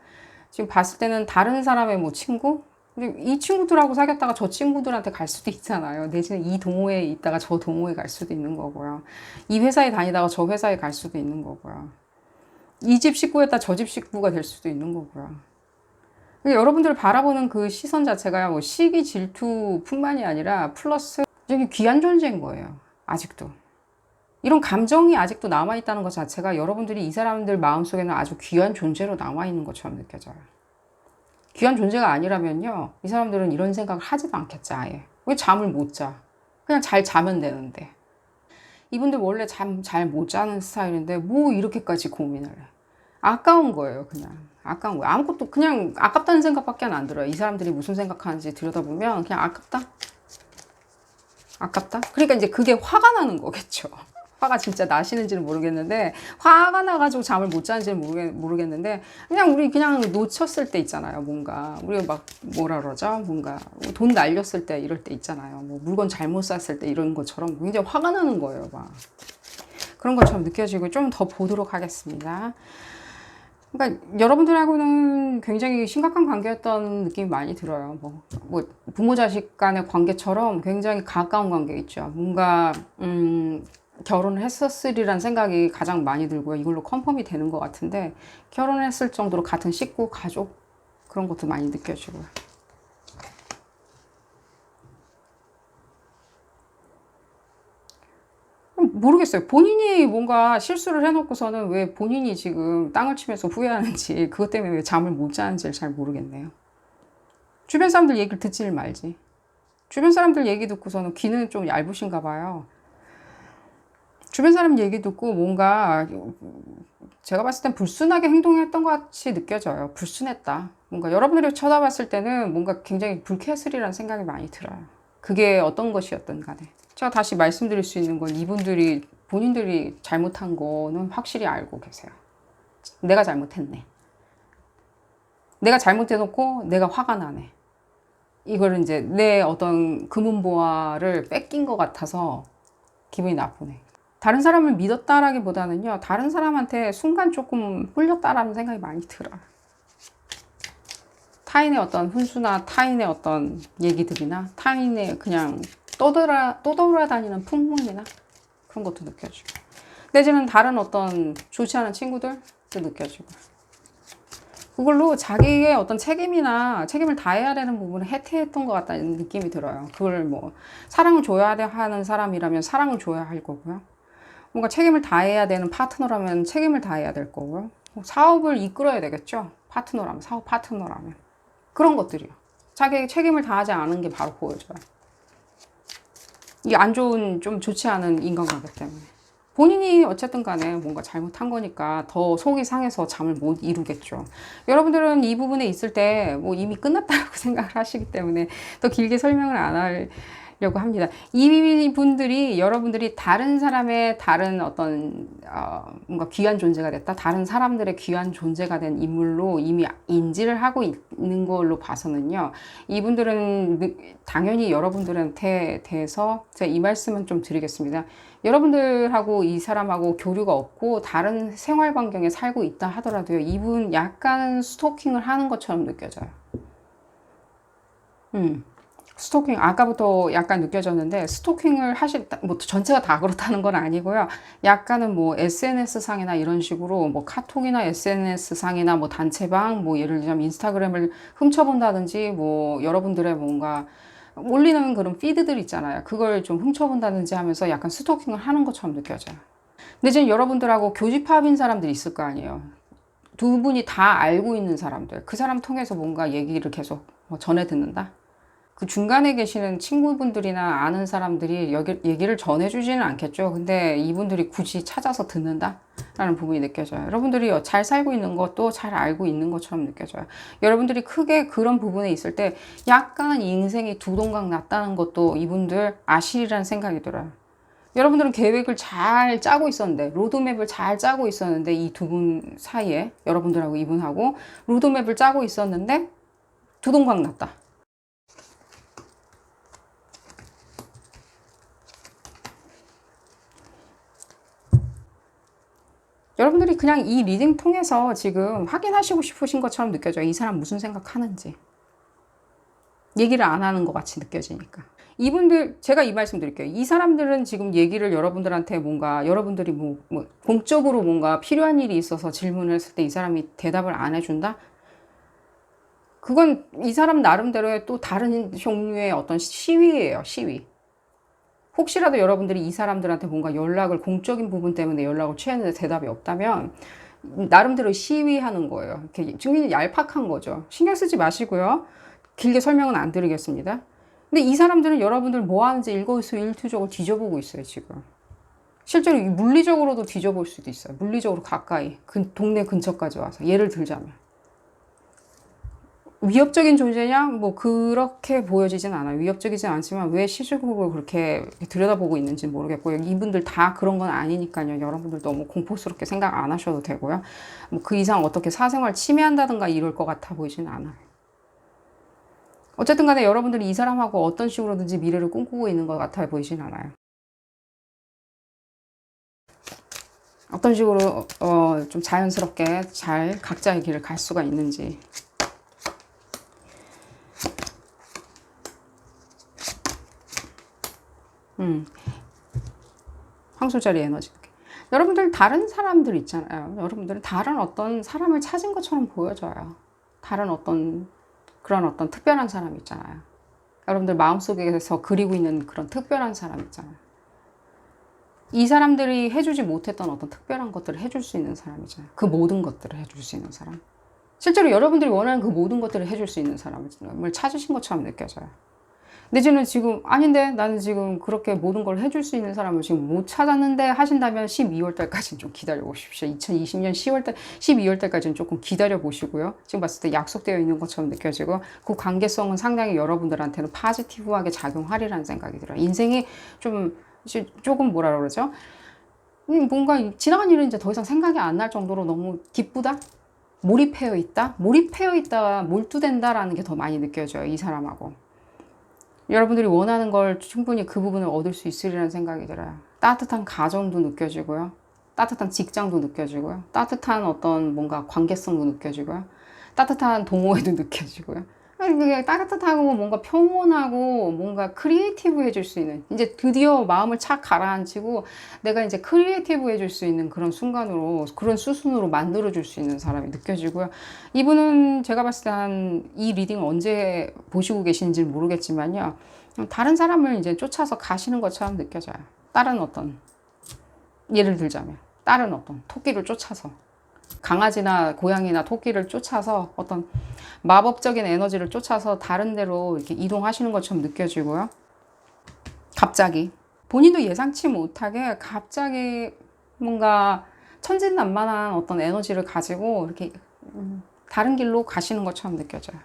지금 봤을 때는 다른 사람의 뭐 친구? 이 친구들하고 사귀었다가 저 친구들한테 갈 수도 있잖아요. 내지는 이 동호회에 있다가 저 동호회 갈 수도 있는 거고요. 이 회사에 다니다가 저 회사에 갈 수도 있는 거고요. 이 집 식구였다 저 집 식구가 될 수도 있는 거고요. 그러니까 여러분들을 바라보는 그 시선 자체가 뭐 시기 질투뿐만이 아니라 플러스 되게 귀한 존재인 거예요. 아직도. 이런 감정이 아직도 남아있다는 것 자체가 여러분들이 이 사람들 마음속에는 아주 귀한 존재로 남아있는 것처럼 느껴져요. 귀한 존재가 아니라면요, 이 사람들은 이런 생각을 하지도 않겠지, 아예. 왜 잠을 못 자? 그냥 잘 자면 되는데. 이분들 원래 잠 잘 못 자는 스타일인데 뭐 이렇게까지 고민을 해. 아까운 거예요, 그냥. 아까운 거예요. 아무것도 그냥 아깝다는 생각밖에 안 들어요. 이 사람들이 무슨 생각하는지 들여다보면 그냥 아깝다? 아깝다? 그러니까 이제 그게 화가 나는 거겠죠. 화가 진짜 나시는지는 모르겠는데, 화가 나가지고 잠을 못 자는지는 모르겠는데, 그냥 우리 그냥 놓쳤을 때 있잖아요, 뭔가. 우리가 막 뭐라 그러죠? 뭔가 돈 날렸을 때 이럴 때 있잖아요. 뭐 물건 잘못 샀을 때 이런 것처럼 굉장히 화가 나는 거예요, 막. 그런 것처럼 느껴지고 좀 더 보도록 하겠습니다. 그러니까 여러분들하고는 굉장히 심각한 관계였던 느낌이 많이 들어요. 뭐 부모 자식 간의 관계처럼 굉장히 가까운 관계 있죠. 뭔가 결혼을 했었으리란 생각이 가장 많이 들고요. 이걸로 컨펌이 되는 것 같은데 결혼을 했을 정도로 같은 식구, 가족 그런 것도 많이 느껴지고요. 모르겠어요. 본인이 뭔가 실수를 해놓고서는 왜 본인이 지금 땅을 치면서 후회하는지, 그것 때문에 왜 잠을 못 자는지 잘 모르겠네요. 주변 사람들 얘기를 듣지를 말지. 주변 사람들 얘기 듣고서는 귀는 좀 얇으신가 봐요. 주변 사람 얘기 듣고 뭔가 제가 봤을 땐 불순하게 행동했던 것 같이 느껴져요. 불순했다. 뭔가 여러분들이 쳐다봤을 때는 뭔가 굉장히 불쾌했으리라는 생각이 많이 들어요. 그게 어떤 것이었든 간에. 제가 다시 말씀드릴 수 있는 건 이분들이 본인들이 잘못한 거는 확실히 알고 계세요. 내가 잘못했네. 내가 잘못해놓고 내가 화가 나네. 이걸 이제 내 어떤 금은보화를 뺏긴 것 같아서 기분이 나쁘네. 다른 사람을 믿었다라기보다는요, 다른 사람한테 순간 조금 홀렸다라는 생각이 많이 들어요. 타인의 어떤 훈수나 타인의 어떤 얘기들이나 타인의 그냥 떠돌아다니는 풍문이나 그런 것도 느껴지고, 내지는 다른 어떤 좋지 않은 친구들도 느껴지고, 그걸로 자기의 어떤 책임을 다해야 되는 부분을 해태했던 것 같다는 느낌이 들어요. 그걸 뭐 사랑을 줘야 하는 사람이라면 사랑을 줘야 할 거고요. 뭔가 책임을 다해야 되는 파트너라면 책임을 다해야 될 거고요. 사업을 이끌어야 되겠죠. 사업 파트너라면. 그런 것들이요. 자기 책임을 다하지 않은 게 바로 보여져요. 이게 안 좋은, 좀 좋지 않은 인간관계 때문에. 본인이 어쨌든 간에 뭔가 잘못한 거니까 더 속이 상해서 잠을 못 이루겠죠. 여러분들은 이 부분에 있을 때 뭐 이미 끝났다고 생각을 하시기 때문에 더 길게 설명을 안 하려고 합니다. 이 분들이, 여러분들이 다른 사람의 다른 어떤 뭔가 귀한 존재가 됐다, 다른 사람들의 귀한 존재가 된 인물로 이미 인지를 하고 있는 걸로 봐서는요, 이분들은 당연히 여러분들한테 대해서 제가 이 말씀은 좀 드리겠습니다. 여러분들하고 이 사람하고 교류가 없고 다른 생활 반경에 살고 있다 하더라도요, 이분 약간 스토킹을 하는 것처럼 느껴져요. 스토킹, 아까부터 약간 느껴졌는데, 스토킹을 뭐 전체가 다 그렇다는 건 아니고요. 약간은 뭐 SNS 상이나 이런 식으로 뭐 카톡이나 SNS 상이나 뭐 단체방, 뭐 예를 들자면 인스타그램을 훔쳐본다든지, 뭐 여러분들의 뭔가 올리는 그런 피드들 있잖아요. 그걸 좀 훔쳐본다든지 하면서 약간 스토킹을 하는 것처럼 느껴져요. 근데 지금 여러분들하고 교집합인 사람들이 있을 거 아니에요. 두 분이 다 알고 있는 사람들. 그 사람 통해서 뭔가 얘기를 계속 전해 듣는다? 그 중간에 계시는 친구분들이나 아는 사람들이 얘기를 전해주지는 않겠죠. 근데 이분들이 굳이 찾아서 듣는다? 라는 부분이 느껴져요. 여러분들이 잘 살고 있는 것도 잘 알고 있는 것처럼 느껴져요. 여러분들이 크게 그런 부분에 있을 때 약간 인생이 두동강 났다는 것도 이분들 아시리라는 생각이 들어요. 여러분들은 계획을 잘 짜고 있었는데, 로드맵을 잘 짜고 있었는데, 이 두 분 사이에, 여러분들하고 이분하고 로드맵을 짜고 있었는데 두동강 났다. 여러분들이 그냥 이 리딩 통해서 지금 확인하시고 싶으신 것처럼 느껴져요. 이 사람 무슨 생각하는지. 얘기를 안 하는 것 같이 느껴지니까. 이분들, 제가 이 말씀 드릴게요. 이 사람들은 지금 얘기를 여러분들한테 뭔가, 여러분들이 뭐 공적으로 뭔가 필요한 일이 있어서 질문을 했을 때 이 사람이 대답을 안 해준다? 그건 이 사람 나름대로의 또 다른 종류의 어떤 시위예요, 시위. 혹시라도 여러분들이 이 사람들한테 뭔가 연락을, 공적인 부분 때문에 연락을 취했는데 대답이 없다면, 나름대로 시위하는 거예요. 이렇게 증인이 얄팍한 거죠. 신경 쓰지 마시고요. 길게 설명은 안 드리겠습니다. 근데 이 사람들은 여러분들 뭐 하는지 일거수일투족을 뒤져보고 있어요, 지금. 실제로 물리적으로도 뒤져볼 수도 있어요. 물리적으로 가까이, 동네 근처까지 와서. 예를 들자면. 위협적인 존재냐? 뭐 그렇게 보여지진 않아요. 위협적이진 않지만 왜 시시국을 그렇게 들여다보고 있는지 모르겠고요. 이분들 다 그런 건 아니니까요. 여러분들 너무 공포스럽게 생각 안 하셔도 되고요. 뭐 그 이상 어떻게 사생활 침해한다든가 이럴 것 같아 보이진 않아요. 어쨌든 간에 여러분들이 이 사람하고 어떤 식으로든지 미래를 꿈꾸고 있는 것 같아 보이진 않아요. 어떤 식으로 좀 자연스럽게 잘 각자의 길을 갈 수가 있는지. 황소자리 에너지. 여러분들 다른 사람들 있잖아요. 여러분들은 다른 어떤 사람을 찾은 것처럼 보여져요. 다른 그런 어떤 특별한 사람 있잖아요. 여러분들 마음속에서 그리고 있는 그런 특별한 사람 있잖아요. 이 사람들이 해주지 못했던 어떤 특별한 것들을 해줄 수 있는 사람이잖아요. 그 모든 것들을 해줄 수 있는 사람. 실제로 여러분들이 원하는 그 모든 것들을 해줄 수 있는 사람을 찾으신 것처럼 느껴져요. 내지는 지금 아닌데 나는 지금 그렇게 모든 걸 해줄 수 있는 사람을 지금 못 찾았는데 하신다면 12월 달까지는 좀 기다려 보십시오. 2020년 10월 달, 12월 달까지는 조금 기다려 보시고요. 지금 봤을 때 약속되어 있는 것처럼 느껴지고 그 관계성은 상당히 여러분들한테는 파지티브하게 작용하리라는 생각이 들어요. 인생이 조금 뭐라 그러죠? 뭔가 지나간 일은 이제 더 이상 생각이 안 날 정도로 너무 기쁘다? 몰입해어 있다? 몰입해어 있다, 몰두된다라는 게 더 많이 느껴져요. 이 사람하고. 여러분들이 원하는 걸 충분히 그 부분을 얻을 수 있으리라는 생각이 들어요. 따뜻한 가정도 느껴지고요. 따뜻한 직장도 느껴지고요. 따뜻한 어떤 뭔가 관계성도 느껴지고요. 따뜻한 동호회도 느껴지고요. 그게 따뜻하고 뭔가 평온하고 뭔가 크리에이티브 해줄 수 있는, 이제 드디어 마음을 착 가라앉히고 내가 이제 크리에이티브 해줄 수 있는 그런 순간으로, 그런 수순으로 만들어줄 수 있는 사람이 느껴지고요. 이분은 제가 봤을 때 이 리딩을 언제 보시고 계신지는 모르겠지만요. 다른 사람을 이제 쫓아서 가시는 것처럼 느껴져요. 다른 어떤, 예를 들자면, 다른 어떤 토끼를 쫓아서. 강아지나 고양이나 토끼를 쫓아서 어떤 마법적인 에너지를 쫓아서 다른 데로 이렇게 이동하시는 것처럼 느껴지고요. 갑자기 본인도 예상치 못하게 갑자기 뭔가 천진난만한 어떤 에너지를 가지고 이렇게 다른 길로 가시는 것처럼 느껴져요.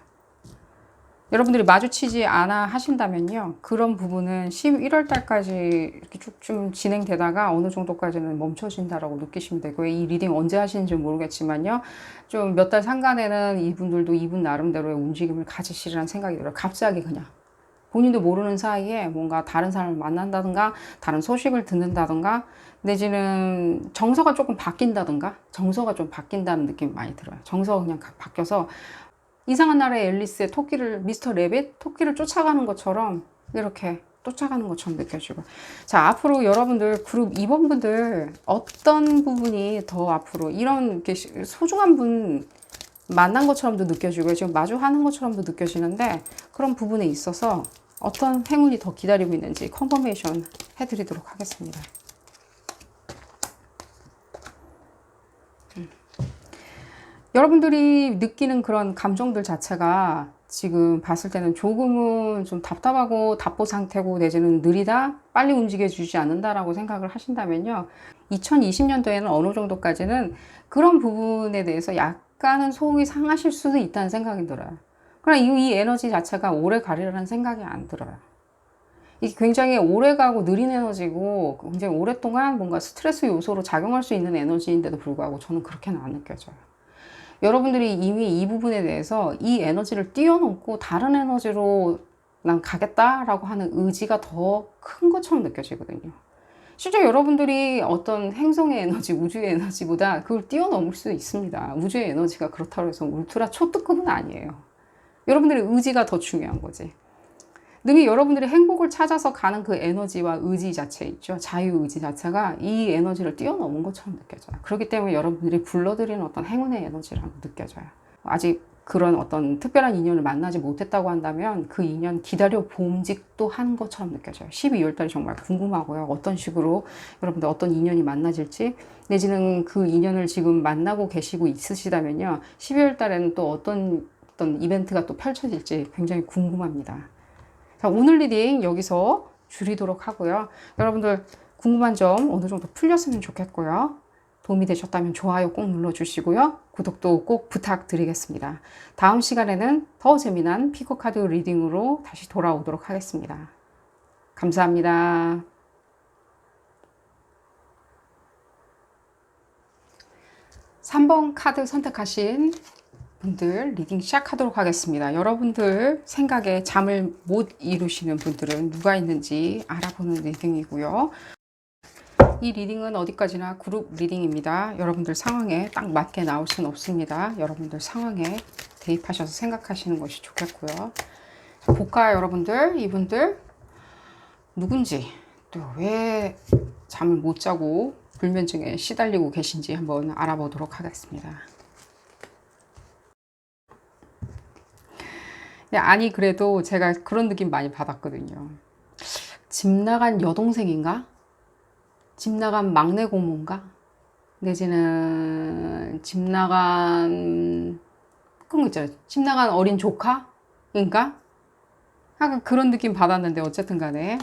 여러분들이 마주치지 않아 하신다면요, 그런 부분은 11월 달까지 이렇게 쭉 좀 진행되다가 어느 정도까지는 멈춰진다라고 느끼시면 되고요. 이 리딩 언제 하시는지 모르겠지만요, 좀 몇 달 상간에는 이분들도 이분 나름대로의 움직임을 가지시리라는 생각이 들어요. 갑자기 그냥 본인도 모르는 사이에 뭔가 다른 사람을 만난다든가 다른 소식을 듣는다든가 내지는 정서가 조금 바뀐다든가, 정서가 좀 바뀐다는 느낌이 많이 들어요. 정서가 그냥 바뀌어서 이상한 나라의 앨리스의 미스터 래빗? 토끼를 쫓아가는 것처럼 이렇게 쫓아가는 것처럼 느껴지고. 자, 앞으로 여러분들 그룹 2번분들 어떤 부분이 더 앞으로 이런 소중한 분 만난 것처럼도 느껴지고요. 지금 마주하는 것처럼도 느껴지는데 그런 부분에 있어서 어떤 행운이 더 기다리고 있는지 컨퍼메이션 해드리도록 하겠습니다. 여러분들이 느끼는 그런 감정들 자체가 지금 봤을 때는 조금은 좀 답답하고 답보 상태고 내지는 느리다, 빨리 움직여 주지 않는다라고 생각을 하신다면요, 2020년도에는 어느 정도까지는 그런 부분에 대해서 약간은 속이 상하실 수도 있다는 생각이 들어요. 그러나 이 에너지 자체가 오래 가리라는 생각이 안 들어요. 이게 굉장히 오래 가고 느린 에너지고 굉장히 오랫동안 뭔가 스트레스 요소로 작용할 수 있는 에너지인데도 불구하고 저는 그렇게는 안 느껴져요. 여러분들이 이미 이 부분에 대해서 이 에너지를 뛰어넘고 다른 에너지로 난 가겠다라고 하는 의지가 더 큰 것처럼 느껴지거든요. 실제 여러분들이 어떤 행성의 에너지, 우주의 에너지보다 그걸 뛰어넘을 수 있습니다. 우주의 에너지가 그렇다고 해서 울트라 초특급은 아니에요. 여러분들의 의지가 더 중요한 거지. 능히 여러분들이 행복을 찾아서 가는 그 에너지와 의지 자체 있죠. 자유의지 자체가 이 에너지를 뛰어넘은 것처럼 느껴져요. 그렇기 때문에 여러분들이 불러들이는 어떤 행운의 에너지라고 느껴져요. 아직 그런 어떤 특별한 인연을 만나지 못했다고 한다면 그 인연 기다려 봄직도 한 것처럼 느껴져요. 12월 달이 정말 궁금하고요. 어떤 식으로 여러분들 어떤 인연이 만나질지, 내지는 그 인연을 지금 만나고 계시고 있으시다면요. 12월 달에는 또 어떤 이벤트가 또 펼쳐질지 굉장히 궁금합니다. 자, 오늘 리딩 여기서 줄이도록 하고요. 여러분들 궁금한 점 어느 정도 풀렸으면 좋겠고요. 도움이 되셨다면 좋아요 꼭 눌러주시고요. 구독도 꼭 부탁드리겠습니다. 다음 시간에는 더 재미난 피코카드 리딩으로 다시 돌아오도록 하겠습니다. 감사합니다. 3번 카드 선택하신 분들 리딩 시작하도록 하겠습니다. 여러분들 생각에 잠을 못 이루시는 분들은 누가 있는지 알아보는 리딩이고요. 이 리딩은 어디까지나 그룹 리딩입니다. 여러분들 상황에 딱 맞게 나올 수는 없습니다. 여러분들 상황에 대입하셔서 생각하시는 것이 좋겠고요. 자, 볼까요, 여러분들? 이분들 누군지, 또 왜 잠을 못 자고 불면증에 시달리고 계신지 한번 알아보도록 하겠습니다. 아니, 그래도 제가 그런 느낌 많이 받았거든요. 집 나간 여동생인가? 집 나간 막내 고모인가? 내지는 집 나간 그런 거 있잖아요. 집 나간 어린 조카인가? 약간 그런 느낌 받았는데 어쨌든 간에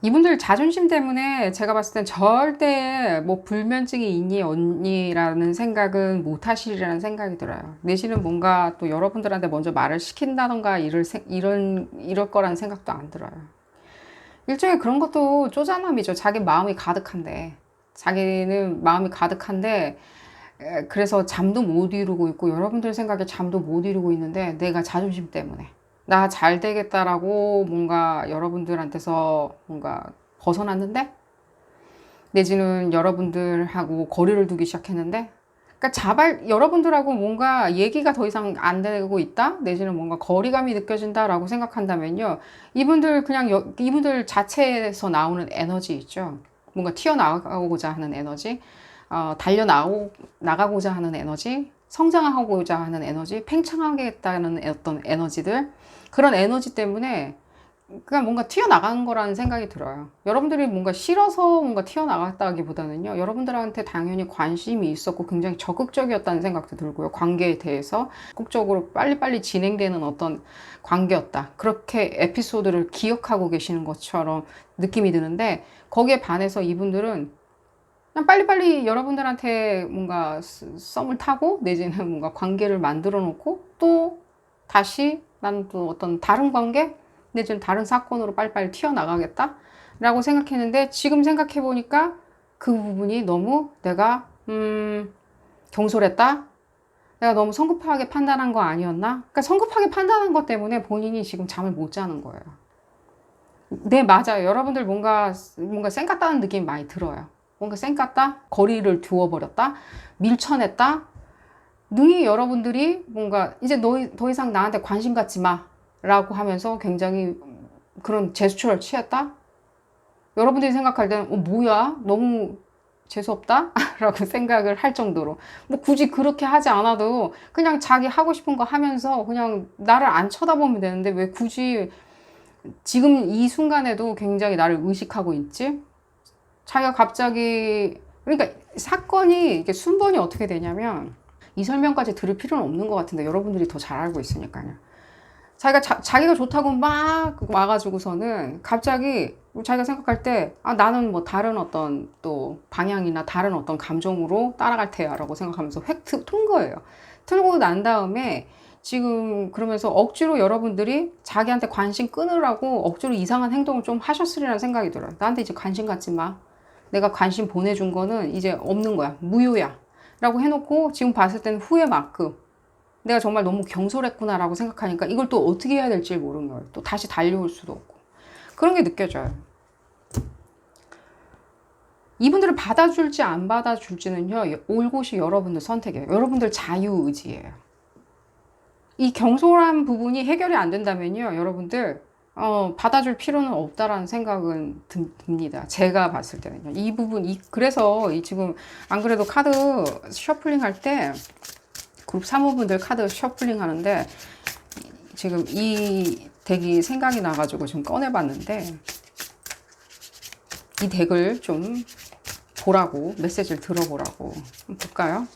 이분들 자존심 때문에 제가 봤을 땐 절대 뭐 불면증이 있니 없니라는 생각은 못 하시리라는 생각이 들어요. 내지는 뭔가 또 여러분들한테 먼저 말을 시킨다던가 이럴 거라는 생각도 안 들어요. 일종의 그런 것도 쪼잔함이죠. 자기 마음이 가득한데. 자기는 마음이 가득한데 그래서 잠도 못 이루고 있고 여러분들 생각에 잠도 못 이루고 있는데 내가 자존심 때문에 나 잘 되겠다라고 뭔가 여러분들한테서 뭔가 벗어났는데 내지는 여러분들하고 거리를 두기 시작했는데 그러니까 여러분들하고 뭔가 얘기가 더 이상 안 되고 있다 내지는 뭔가 거리감이 느껴진다라고 생각한다면요. 이분들 자체에서 나오는 에너지 있죠. 뭔가 튀어나가고자 하는 에너지, 나가고자 하는 에너지, 성장하고자 하는 에너지, 팽창하겠다는 어떤 에너지들, 그런 에너지 때문에 그냥 뭔가 튀어나간 거라는 생각이 들어요. 여러분들이 뭔가 싫어서 뭔가 튀어나갔다기보다는요, 여러분들한테 당연히 관심이 있었고 굉장히 적극적이었다는 생각도 들고요. 관계에 대해서 적극적으로 빨리빨리 진행되는 어떤 관계였다. 그렇게 에피소드를 기억하고 계시는 것처럼 느낌이 드는데 거기에 반해서 이분들은 그냥 빨리빨리 여러분들한테 뭔가 썸을 타고 내지는 뭔가 관계를 만들어 놓고 또 다시 난 또 어떤 다른 관계 내지는 다른 사건으로 빨리빨리 튀어나가겠다 라고 생각했는데 지금 생각해 보니까 그 부분이 너무 내가 경솔했다, 내가 너무 성급하게 판단한 거 아니었나. 그러니까 성급하게 판단한 것 때문에 본인이 지금 잠을 못 자는 거예요. 네, 맞아요. 여러분들 뭔가 쌩 같다는 느낌이 많이 들어요. 뭔가 쌩 같다, 거리를 두어버렸다, 밀쳐냈다. 능히 여러분들이 뭔가 이제 더 이상 나한테 관심 갖지 마 라고 하면서 굉장히 그런 제스처를 취했다. 여러분들이 생각할 때는 뭐야 너무 재수없다 라고 생각을 할 정도로 뭐 굳이 그렇게 하지 않아도 그냥 자기 하고 싶은 거 하면서 그냥 나를 안 쳐다보면 되는데 왜 굳이 지금 이 순간에도 굉장히 나를 의식하고 있지? 자기가 갑자기, 그러니까 사건이 이게 순번이 어떻게 되냐면 이 설명까지 들을 필요는 없는 것 같은데 여러분들이 더 잘 알고 있으니까요. 자기가 좋다고 막 와가지고서는 갑자기 자기가 생각할 때 나는 뭐 다른 어떤 또 방향이나 다른 어떤 감정으로 따라갈 테야 라고 생각하면서 획 튼 거예요. 틀고 난 다음에 지금 그러면서 억지로 여러분들이 자기한테 관심 끊으라고 억지로 이상한 행동을 좀 하셨으리라는 생각이 들어요. 나한테 이제 관심 갖지 마. 내가 관심 보내준 거는 이제 없는 거야. 무효야. 라고 해놓고 지금 봤을 때는 후회 만큼 내가 정말 너무 경솔했구나라고 생각하니까 이걸 또 어떻게 해야 될지 모르는 거예요. 또 다시 달려올 수도 없고. 그런 게 느껴져요. 이분들을 받아줄지 안 받아줄지는요, 올 곳이 여러분들 선택이에요. 여러분들 자유의지예요. 이 경솔한 부분이 해결이 안 된다면요, 여러분들 받아줄 필요는 없다라는 생각은 듭니다. 제가 봤을 때는요. 이 부분, 그래서 지금 안 그래도 카드 셔플링 할 때 그룹 사모분들 카드 셔플링 하는데 지금 이 덱이 생각이 나가지고 좀 꺼내봤는데 이 덱을 좀 보라고, 메시지를 들어보라고. 한번 볼까요?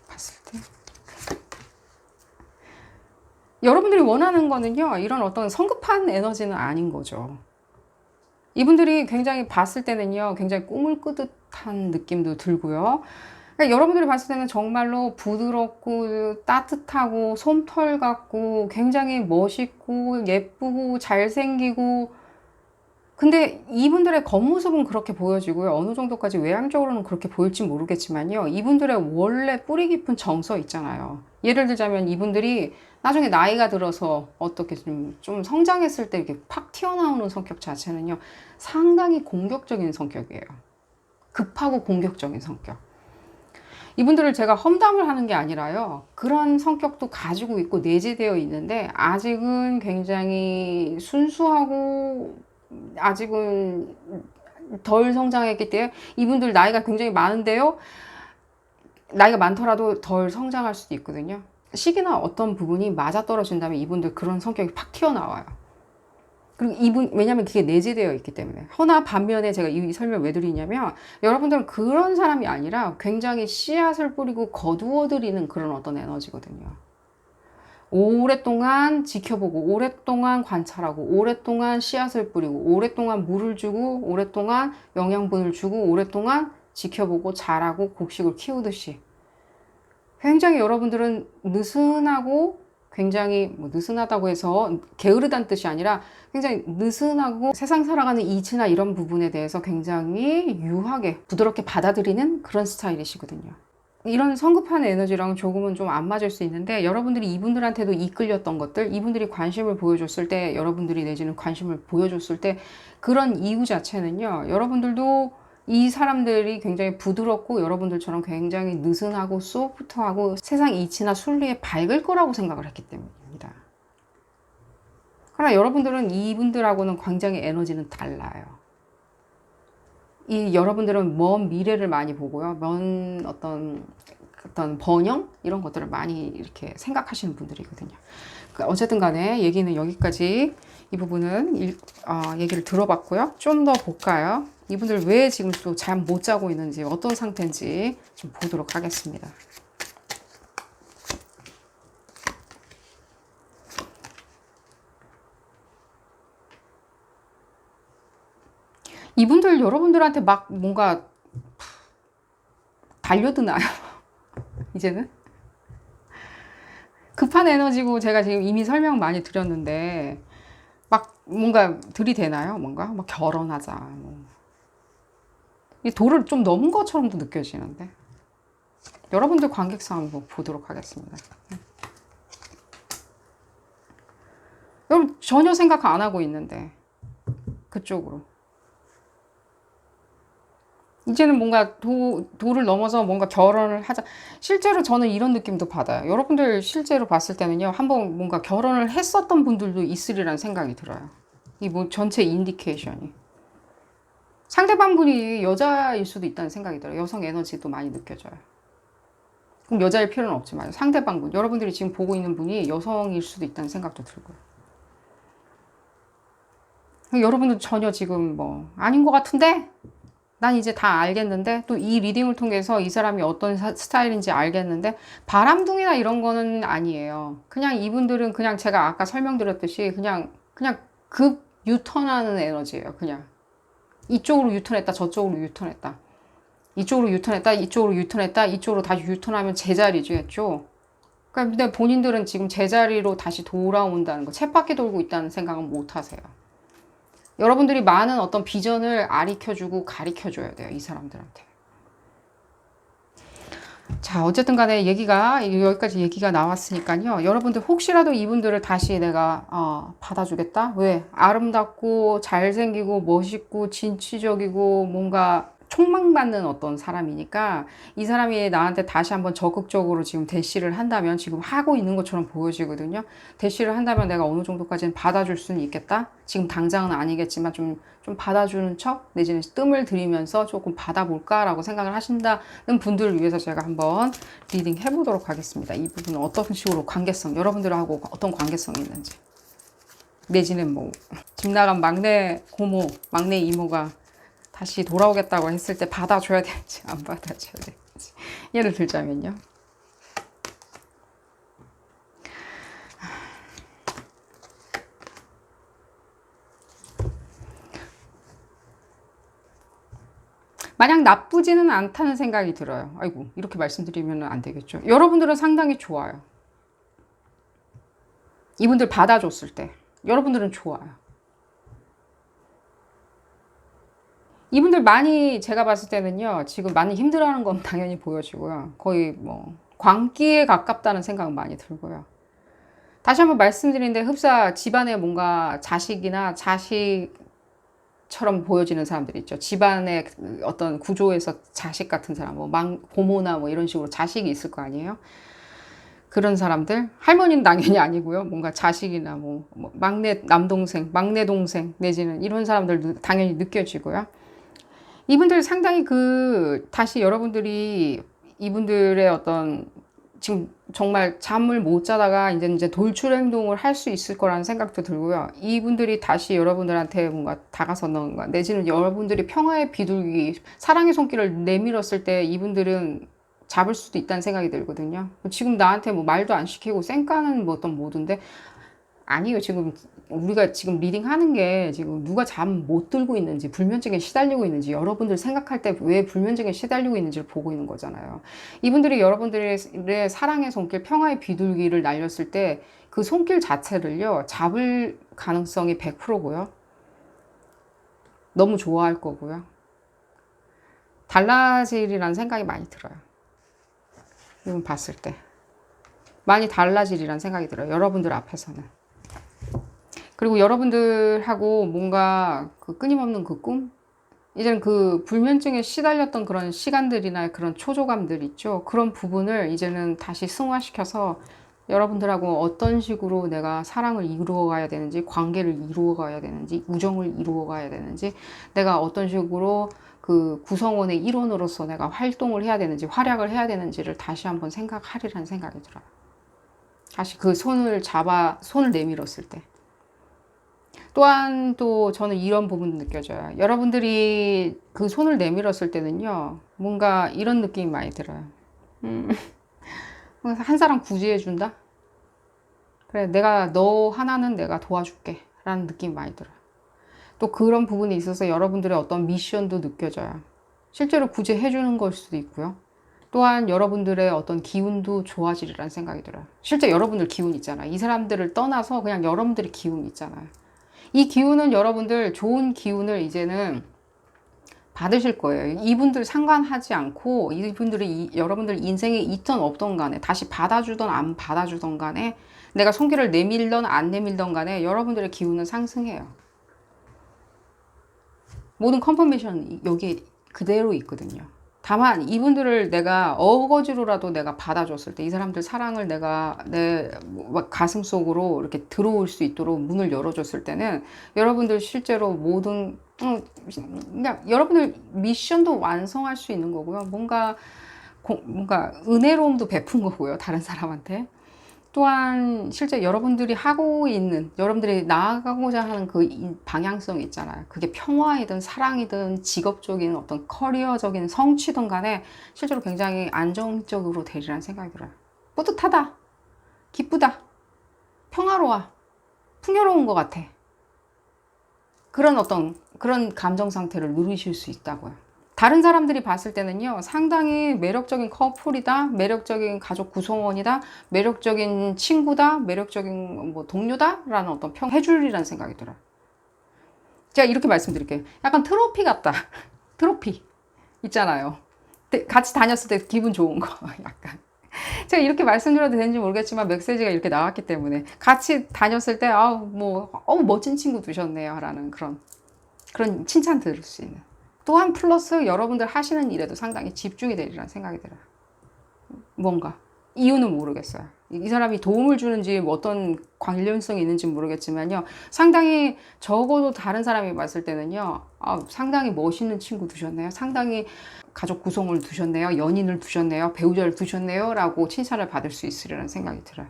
봤을 때. 여러분들이 원하는 거는요, 이런 어떤 성급한 에너지는 아닌 거죠. 이분들이 굉장히 봤을 때는요, 굉장히 꿈을 꾸듯한 느낌도 들고요. 그러니까 여러분들이 봤을 때는 정말로 부드럽고 따뜻하고 솜털 같고 굉장히 멋있고 예쁘고 잘생기고, 근데 이분들의 겉모습은 그렇게 보여지고요. 어느 정도까지 외향적으로는 그렇게 보일지 모르겠지만요. 이분들의 원래 뿌리 깊은 정서 있잖아요. 예를 들자면 이분들이 나중에 나이가 들어서 어떻게 좀 성장했을 때 이렇게 팍 튀어나오는 성격 자체는요. 상당히 공격적인 성격이에요. 급하고 공격적인 성격. 이분들을 제가 험담을 하는 게 아니라요. 그런 성격도 가지고 있고 내재되어 있는데 아직은 굉장히 순수하고 아직은 덜 성장했기 때문에 이분들 나이가 굉장히 많은데요. 나이가 많더라도 덜 성장할 수도 있거든요. 시기나 어떤 부분이 맞아떨어진다면 이분들 그런 성격이 팍 튀어나와요. 그리고 왜냐면 그게 내재되어 있기 때문에. 허나 반면에 제가 이 설명 왜 드리냐면 여러분들은 그런 사람이 아니라 굉장히 씨앗을 뿌리고 거두어들이는 그런 어떤 에너지거든요. 오랫동안 지켜보고 오랫동안 관찰하고 오랫동안 씨앗을 뿌리고 오랫동안 물을 주고 오랫동안 영양분을 주고 오랫동안 지켜보고 자라고 곡식을 키우듯이 굉장히 여러분들은 느슨하고 굉장히 느슨하다고 해서 게으르다는 뜻이 아니라 굉장히 느슨하고 세상 살아가는 이치나 이런 부분에 대해서 굉장히 유하게 부드럽게 받아들이는 그런 스타일이시거든요. 이런 성급한 에너지랑 조금은 좀 안 맞을 수 있는데 여러분들이 이분들한테도 이끌렸던 것들, 이분들이 관심을 보여줬을 때, 여러분들이 내지는 관심을 보여줬을 때 그런 이유 자체는요. 여러분들도 이 사람들이 굉장히 부드럽고 여러분들처럼 굉장히 느슨하고 소프트하고 세상 이치나 순리에 밝을 거라고 생각을 했기 때문입니다. 그러나 여러분들은 이분들하고는 굉장히 에너지는 달라요. 여러분들은 먼 미래를 많이 보고요. 먼 어떤 번영? 이런 것들을 많이 이렇게 생각하시는 분들이거든요. 어쨌든 간에 얘기는 여기까지, 이 부분은 얘기를 들어봤고요. 좀 더 볼까요? 이분들 왜 지금 또 잠 못 자고 있는지, 어떤 상태인지 좀 보도록 하겠습니다. 이분들 여러분들한테 막 뭔가 달려드나요? 이제는? 급한 에너지고 제가 지금 이미 설명 많이 드렸는데 막 뭔가 들이대나요? 뭔가? 막 결혼하자. 뭐. 이 도를 좀 넘은 것처럼도 느껴지는데. 여러분들 관객상 한번 보도록 하겠습니다. 여러분 전혀 생각 안 하고 있는데 그쪽으로. 이제는 뭔가 도를 넘어서 뭔가 결혼을 하자. 실제로 저는 이런 느낌도 받아요. 여러분들 실제로 봤을 때는요, 한번 뭔가 결혼을 했었던 분들도 있으리라는 생각이 들어요. 이 뭐 전체 인디케이션이. 상대방 분이 여자일 수도 있다는 생각이 들어요. 여성 에너지도 많이 느껴져요. 그럼 여자일 필요는 없지만 상대방 분, 여러분들이 지금 보고 있는 분이 여성일 수도 있다는 생각도 들고요. 여러분들 전혀 지금 뭐 아닌 것 같은데? 난 이제 다 알겠는데, 또 이 리딩을 통해서 이 사람이 어떤 스타일인지 알겠는데, 바람둥이나 이런 거는 아니에요. 그냥 이분들은 그냥 제가 아까 설명드렸듯이 그냥 급 유턴하는 에너지예요. 그냥 이쪽으로 유턴했다, 저쪽으로 유턴했다, 이쪽으로 유턴했다, 이쪽으로 유턴했다, 이쪽으로 다시 유턴하면 제자리죠. 그러니까 근데 본인들은 지금 제자리로 다시 돌아온다는 거, 쳇바퀴 돌고 있다는 생각은 못 하세요. 여러분들이 많은 어떤 비전을 아리켜주고 가리켜줘야 돼요. 이 사람들한테. 자, 어쨌든 간에 여기까지 얘기가 나왔으니까요. 여러분들 혹시라도 이분들을 다시 내가 받아주겠다? 왜? 아름답고 잘생기고 멋있고 진취적이고 뭔가 촉망받는 어떤 사람이니까 이 사람이 나한테 다시 한번 적극적으로 지금 대시를 한다면 지금 하고 있는 것처럼 보여지거든요. 대시를 한다면 내가 어느 정도까지는 받아줄 수는 있겠다. 지금 당장은 아니겠지만 좀 받아주는 척 내지는 뜸을 들이면서 조금 받아볼까라고 생각을 하신다는 분들을 위해서 제가 한번 리딩 해보도록 하겠습니다. 이 부분은 어떤 식으로 관계성, 여러분들하고 어떤 관계성이 있는지. 내지는 뭐 집 나간 막내 고모, 막내 이모가 다시 돌아오겠다고 했을 때 받아줘야 되는지 안 받아줘야 되는지. 예를 들자면요. 마냥 나쁘지는 않다는 생각이 들어요. 아이고, 이렇게 말씀드리면 안 되겠죠. 여러분들은 상당히 좋아요. 이분들 받아줬을 때 여러분들은 좋아요. 이분들 많이 제가 봤을 때는요, 지금 많이 힘들어하는 건 당연히 보여지고요. 거의 뭐 광기에 가깝다는 생각은 많이 들고요. 다시 한번 말씀드리는데 흡사 집안에 뭔가 자식이나 자식처럼 보여지는 사람들 있죠. 집안의 어떤 구조에서 자식 같은 사람, 뭐 고모나 뭐 이런 식으로 자식이 있을 거 아니에요. 그런 사람들, 할머니는 당연히 아니고요. 뭔가 자식이나 뭐 막내 남동생, 막내 동생 내지는 이런 사람들도 당연히 느껴지고요. 이분들 상당히 다시 여러분들이 이분들의 어떤 지금 정말 잠을 못 자다가 이제 돌출 행동을 할 수 있을 거라는 생각도 들고요. 이분들이 다시 여러분들한테 뭔가 다가선다던가 내지는 여러분들이 평화의 비둘기, 사랑의 손길을 내밀었을 때 이분들은 잡을 수도 있다는 생각이 들거든요. 지금 나한테 뭐 말도 안 시키고 쌩까는 뭐 어떤 모드인데 아니요. 지금 우리가 지금 리딩 하는 게 지금 누가 잠 못 들고 있는지 불면증에 시달리고 있는지 여러분들 생각할 때 왜 불면증에 시달리고 있는지를 보고 있는 거잖아요. 이분들이 여러분들의 사랑의 손길, 평화의 비둘기를 날렸을 때 그 손길 자체를요, 잡을 가능성이 100%고요. 너무 좋아할 거고요. 달라지리라는 생각이 많이 들어요. 이분 봤을 때. 많이 달라지리라는 생각이 들어요. 여러분들 앞에서는. 그리고 여러분들하고 뭔가 끊임없는 그 꿈? 이제는 그 불면증에 시달렸던 그런 시간들이나 그런 초조감들 있죠. 그런 부분을 이제는 다시 승화시켜서 여러분들하고 어떤 식으로 내가 사랑을 이루어 가야 되는지, 관계를 이루어 가야 되는지, 우정을 이루어 가야 되는지, 내가 어떤 식으로 그 구성원의 일원으로서 내가 활동을 해야 되는지, 활약을 해야 되는지를 다시 한번 생각하리라는 생각이 들어요. 다시 그 손을 내밀었을 때. 또한 또 저는 이런 부분도 느껴져요. 여러분들이 그 손을 내밀었을 때는요, 뭔가 이런 느낌이 많이 들어요. 한 사람 구제해준다? 그래, 너 하나는 내가 도와줄게. 라는 느낌이 많이 들어요. 또 그런 부분에 있어서 여러분들의 어떤 미션도 느껴져요. 실제로 구제해주는 걸 수도 있고요. 또한 여러분들의 어떤 기운도 좋아지리라는 생각이 들어요. 실제 여러분들 기운 있잖아요. 이 사람들을 떠나서 그냥 여러분들의 기운 있잖아요. 이 기운은 여러분들 좋은 기운을 이제는 받으실 거예요. 이분들 상관하지 않고 이분들이 여러분들 인생에 있던 없던 간에 다시 받아주던 안 받아주던 간에 내가 손길을 내밀던 안 내밀던 간에 여러분들의 기운은 상승해요. 모든 컨퍼메이션 여기 그대로 있거든요. 다만 이분들을 내가 어거지로라도 내가 받아줬을 때 이 사람들 사랑을 내가 내 가슴 속으로 이렇게 들어올 수 있도록 문을 열어줬을 때는 여러분들 실제로 모든 그냥 여러분들 미션도 완성할 수 있는 거고요. 뭔가 은혜로움도 베푼 거고요. 다른 사람한테. 또한 실제 여러분들이 하고 있는, 여러분들이 나아가고자 하는 그 방향성이 있잖아요. 그게 평화이든 사랑이든 직업적인 어떤 커리어적인 성취든 간에 실제로 굉장히 안정적으로 되리라는 생각이 들어요. 뿌듯하다. 기쁘다. 평화로워. 풍요로운 것 같아. 그런 감정 상태를 누리실 수 있다고요. 다른 사람들이 봤을 때는요, 상당히 매력적인 커플이다, 매력적인 가족 구성원이다, 매력적인 친구다, 매력적인 뭐 동료다 라는 어떤 해줄이라는 생각이 들어요. 제가 이렇게 말씀드릴게요. 약간 트로피 같다. 트로피 있잖아요. 같이 다녔을 때 기분 좋은 거 약간. 제가 이렇게 말씀드려도 되는지 모르겠지만 메시지가 이렇게 나왔기 때문에 같이 다녔을 때 멋진 친구 두셨네요 라는 그런 칭찬 들을 수 있는 또한 플러스 여러분들 하시는 일에도 상당히 집중이 되리라는 생각이 들어요. 뭔가 이유는 모르겠어요. 이 사람이 도움을 주는지 뭐 어떤 관련성이 있는지 모르겠지만요. 상당히 적어도 다른 사람이 봤을 때는요. 상당히 멋있는 친구 두셨네요. 상당히 가족 구성을 두셨네요. 연인을 두셨네요. 배우자를 두셨네요. 라고 칭찬을 받을 수 있으리라는 생각이 들어요.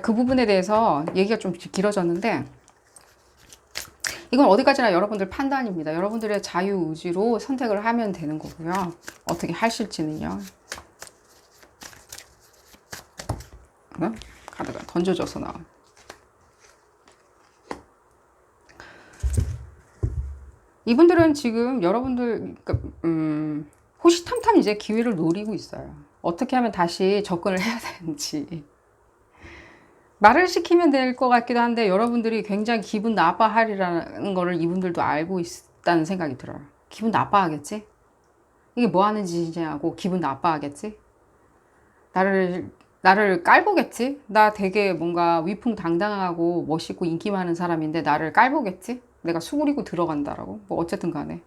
그 부분에 대해서 얘기가 좀 길어졌는데 이건 어디까지나 여러분들 판단입니다. 여러분들의 자유의지로 선택을 하면 되는 거고요. 어떻게 하실지는요. 카드가 던져져서 나와. 이분들은 지금 여러분들 호시탐탐 이제 기회를 노리고 있어요. 어떻게 하면 다시 접근을 해야 되는지. 말을 시키면 될 것 같기도 한데 여러분들이 굉장히 기분 나빠하리라는 거를 이분들도 알고 있다는 생각이 들어요. 기분 나빠하겠지? 이게 뭐 하는 짓이냐고 기분 나빠하겠지? 나를 깔보겠지? 나 되게 뭔가 위풍당당하고 멋있고 인기 많은 사람인데 나를 깔보겠지? 내가 수그리고 들어간다라고? 뭐 어쨌든 간에.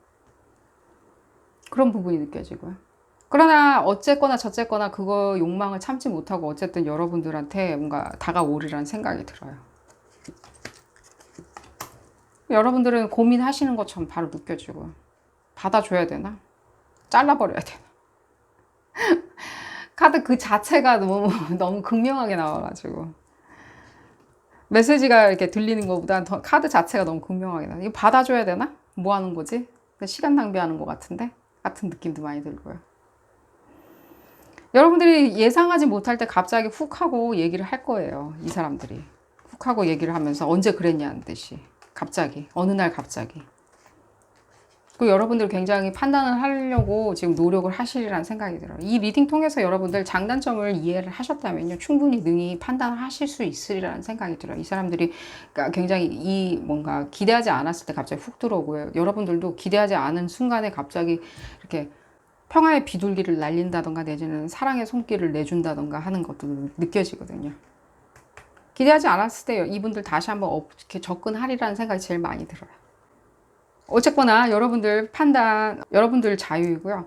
그런 부분이 느껴지고요. 그러나 어쨌거나 저쨌거나 그거 욕망을 참지 못하고 어쨌든 여러분들한테 뭔가 다가오리라는 생각이 들어요. 여러분들은 고민하시는 것처럼 바로 느껴지고요. 받아줘야 되나? 잘라버려야 되나? 카드 그 자체가 너무 극명하게 나와가지고 메시지가 이렇게 들리는 것보다 카드 자체가 너무 극명하게 나와. 이거 받아줘야 되나? 뭐 하는 거지? 시간 낭비하는 것 같은데? 같은 느낌도 많이 들고요. 여러분들이 예상하지 못할 때 갑자기 훅 하고 얘기를 할 거예요. 이 사람들이 훅 하고 얘기를 하면서 언제 그랬냐는 듯이 갑자기 어느 날 갑자기. 그 여러분들 굉장히 판단을 하려고 지금 노력을 하시리라는 생각이 들어요. 이 리딩 통해서 여러분들 장단점을 이해를 하셨다면요. 충분히 능히 판단을 하실 수 있으리라는 생각이 들어요. 이 사람들이 굉장히 뭔가 기대하지 않았을 때 갑자기 훅 들어오고요. 여러분들도 기대하지 않은 순간에 갑자기 이렇게 평화의 비둘기를 날린다던가 내지는 사랑의 손길을 내준다던가 하는 것도 느껴지거든요. 기대하지 않았을 때 이분들 다시 한번 이렇게 접근하리라는 생각이 제일 많이 들어요. 어쨌거나 여러분들 판단, 여러분들 자유이고요.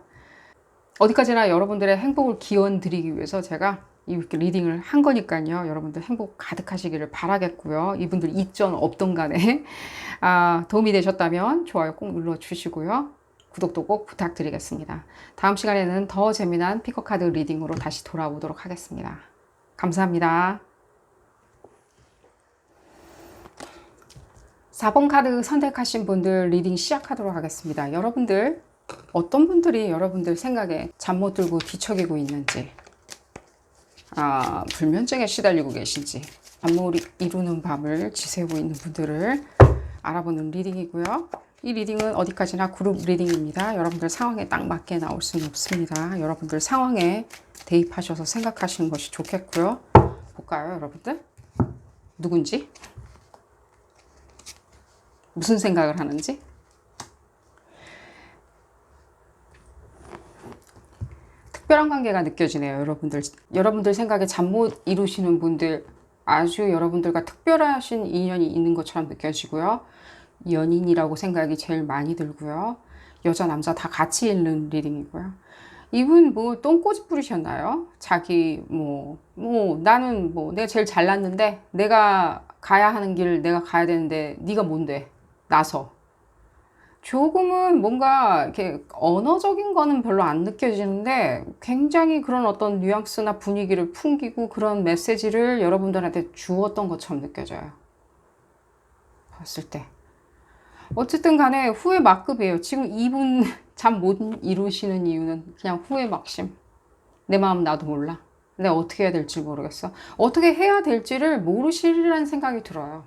어디까지나 여러분들의 행복을 기원 드리기 위해서 제가 이 리딩을 한 거니까요. 여러분들 행복 가득하시기를 바라겠고요. 이분들 있전 없던 간에 도움이 되셨다면 좋아요 꼭 눌러주시고요. 구독도 꼭 부탁드리겠습니다. 다음 시간에는 더 재미난 피커카드 리딩으로 다시 돌아오도록 하겠습니다. 감사합니다. 4번 카드 선택하신 분들 리딩 시작하도록 하겠습니다. 여러분들 어떤 분들이 여러분들 생각에 잠 못 들고 뒤척이고 있는지 불면증에 시달리고 계신지 잠 못 이루는 밤을 지새우고 있는 분들을 알아보는 리딩이고요. 이 리딩은 어디까지나 그룹 리딩입니다. 여러분들 상황에 딱 맞게 나올 수는 없습니다. 여러분들 상황에 대입하셔서 생각하시는 것이 좋겠고요. 볼까요, 여러분들? 누군지? 무슨 생각을 하는지? 특별한 관계가 느껴지네요, 여러분들. 여러분들 생각에 잠 못 이루시는 분들, 아주 여러분들과 특별하신 인연이 있는 것처럼 느껴지고요. 연인이라고 생각이 제일 많이 들고요. 여자, 남자 다 같이 있는 리딩이고요. 이분 뭐 똥꼬집 부리셨나요? 자기 나는 내가 제일 잘났는데 내가 가야 하는 길 내가 가야 되는데 네가 뭔데? 나서. 조금은 뭔가 이렇게 언어적인 거는 별로 안 느껴지는데 굉장히 그런 어떤 뉘앙스나 분위기를 풍기고 그런 메시지를 여러분들한테 주었던 것처럼 느껴져요. 봤을 때. 어쨌든 간에 후회 막급이에요. 지금 이분 잠 못 이루시는 이유는 그냥 후회 막심. 내 마음 나도 몰라. 내가 어떻게 해야 될지 모르겠어. 어떻게 해야 될지를 모르시리라는 생각이 들어요.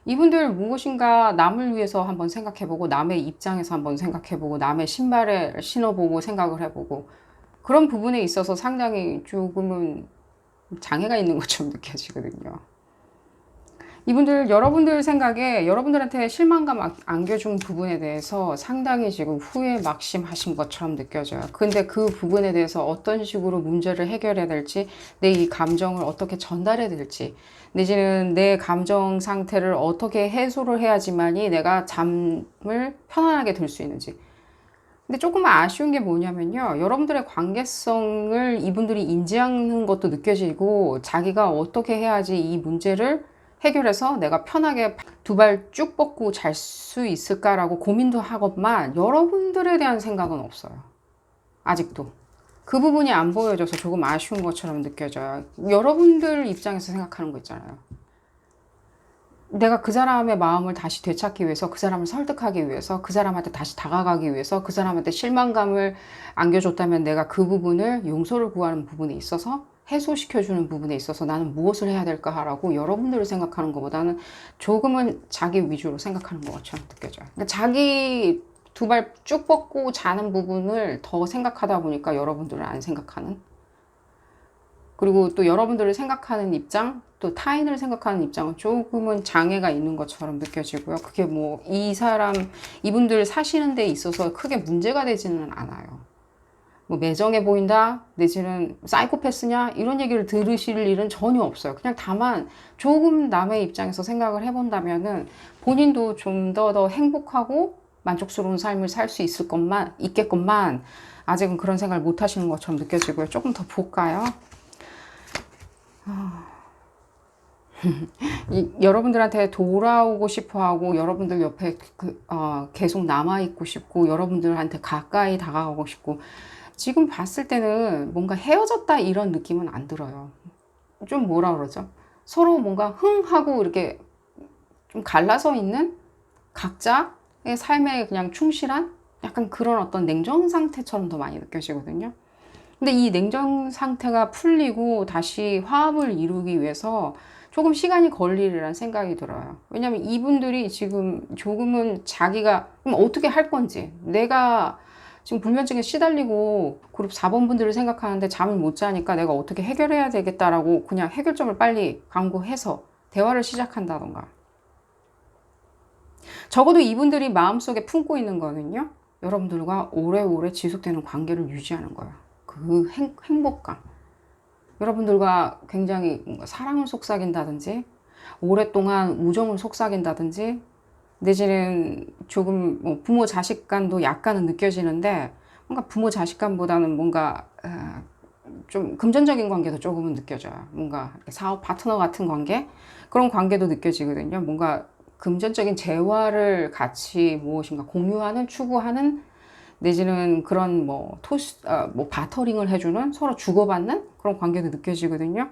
이분들 무엇인가 남을 위해서 한번 생각해보고 남의 입장에서 한번 생각해보고 남의 신발에 신어보고 생각을 해보고 그런 부분에 있어서 상당히 조금은 장애가 있는 것처럼 느껴지거든요. 이분들 여러분들 생각에 여러분들한테 실망감 안겨준 부분에 대해서 상당히 지금 후회 막심하신 것처럼 느껴져요. 근데 그 부분에 대해서 어떤 식으로 문제를 해결해야 될지 내 이 감정을 어떻게 전달해야 될지 내지는 내 감정 상태를 어떻게 해소를 해야지만이 내가 잠을 편안하게 들 수 있는지 근데 조금 아쉬운 게 뭐냐면요. 여러분들의 관계성을 이분들이 인지하는 것도 느껴지고 자기가 어떻게 해야지 이 문제를 해결해서 내가 편하게 두 발 쭉 뻗고 잘 수 있을까라고 고민도 하건만 여러분들에 대한 생각은 없어요. 아직도. 그 부분이 안 보여져서 조금 아쉬운 것처럼 느껴져요. 여러분들 입장에서 생각하는 거 있잖아요. 내가 그 사람의 마음을 다시 되찾기 위해서, 그 사람을 설득하기 위해서, 그 사람한테 다시 다가가기 위해서, 그 사람한테 실망감을 안겨줬다면 내가 그 부분을 용서를 구하는 부분에 있어서, 해소시켜주는 부분에 있어서 나는 무엇을 해야 될까라고 여러분들을 생각하는 것보다는 조금은 자기 위주로 생각하는 것처럼 느껴져요. 그러니까 자기 두 발 쭉 뻗고 자는 부분을 더 생각하다 보니까 여러분들은 안 생각하는, 그리고 또 여러분들을 생각하는 입장, 또 타인을 생각하는 입장은 조금은 장애가 있는 것처럼 느껴지고요. 그게 뭐 이분들 사시는 데 있어서 크게 문제가 되지는 않아요. 뭐 매정해 보인다, 내지는 사이코패스냐, 이런 얘기를 들으실 일은 전혀 없어요. 그냥 다만 조금 남의 입장에서 생각을 해본다면은 본인도 좀 더 행복하고 만족스러운 삶을 살 수 있겠건만 아직은 그런 생각을 못 하시는 것처럼 느껴지고요. 조금 더 볼까요? 여러분들한테 돌아오고 싶어 하고, 여러분들 옆에 계속 남아있고 싶고, 여러분들한테 가까이 다가가고 싶고, 지금 봤을 때는 뭔가 헤어졌다 이런 느낌은 안 들어요. 좀 뭐라 그러죠? 서로 뭔가 하고 이렇게 좀 갈라서 있는 각자의 삶에 그냥 충실한 약간 그런 어떤 냉전 상태처럼 더 많이 느껴지거든요. 근데 이 냉전 상태가 풀리고 다시 화합을 이루기 위해서 조금 시간이 걸리리라는 생각이 들어요. 왜냐면 이분들이 지금 조금은 자기가 그럼 어떻게 할 건지, 내가 지금 불면증에 시달리고 그룹 4번 분들을 생각하는데 잠을 못 자니까 내가 어떻게 해결해야 되겠다라고 그냥 해결점을 빨리 강구해서 대화를 시작한다던가. 적어도 이분들이 마음속에 품고 있는 거는요, 여러분들과 오래오래 지속되는 관계를 유지하는 거예요. 그 행복감. 여러분들과 굉장히 사랑을 속삭인다든지, 오랫동안 우정을 속삭인다든지, 내지는 조금 뭐 부모 자식 간도 약간은 느껴지는데, 뭔가 부모 자식 간보다는 뭔가 좀 금전적인 관계도 조금은 느껴져요. 뭔가 사업 파트너 같은 관계? 그런 관계도 느껴지거든요. 뭔가 금전적인 재화를 같이 무엇인가 공유하는, 추구하는, 내지는 그런 뭐 바터링을 해주는, 서로 주고받는 그런 관계도 느껴지거든요.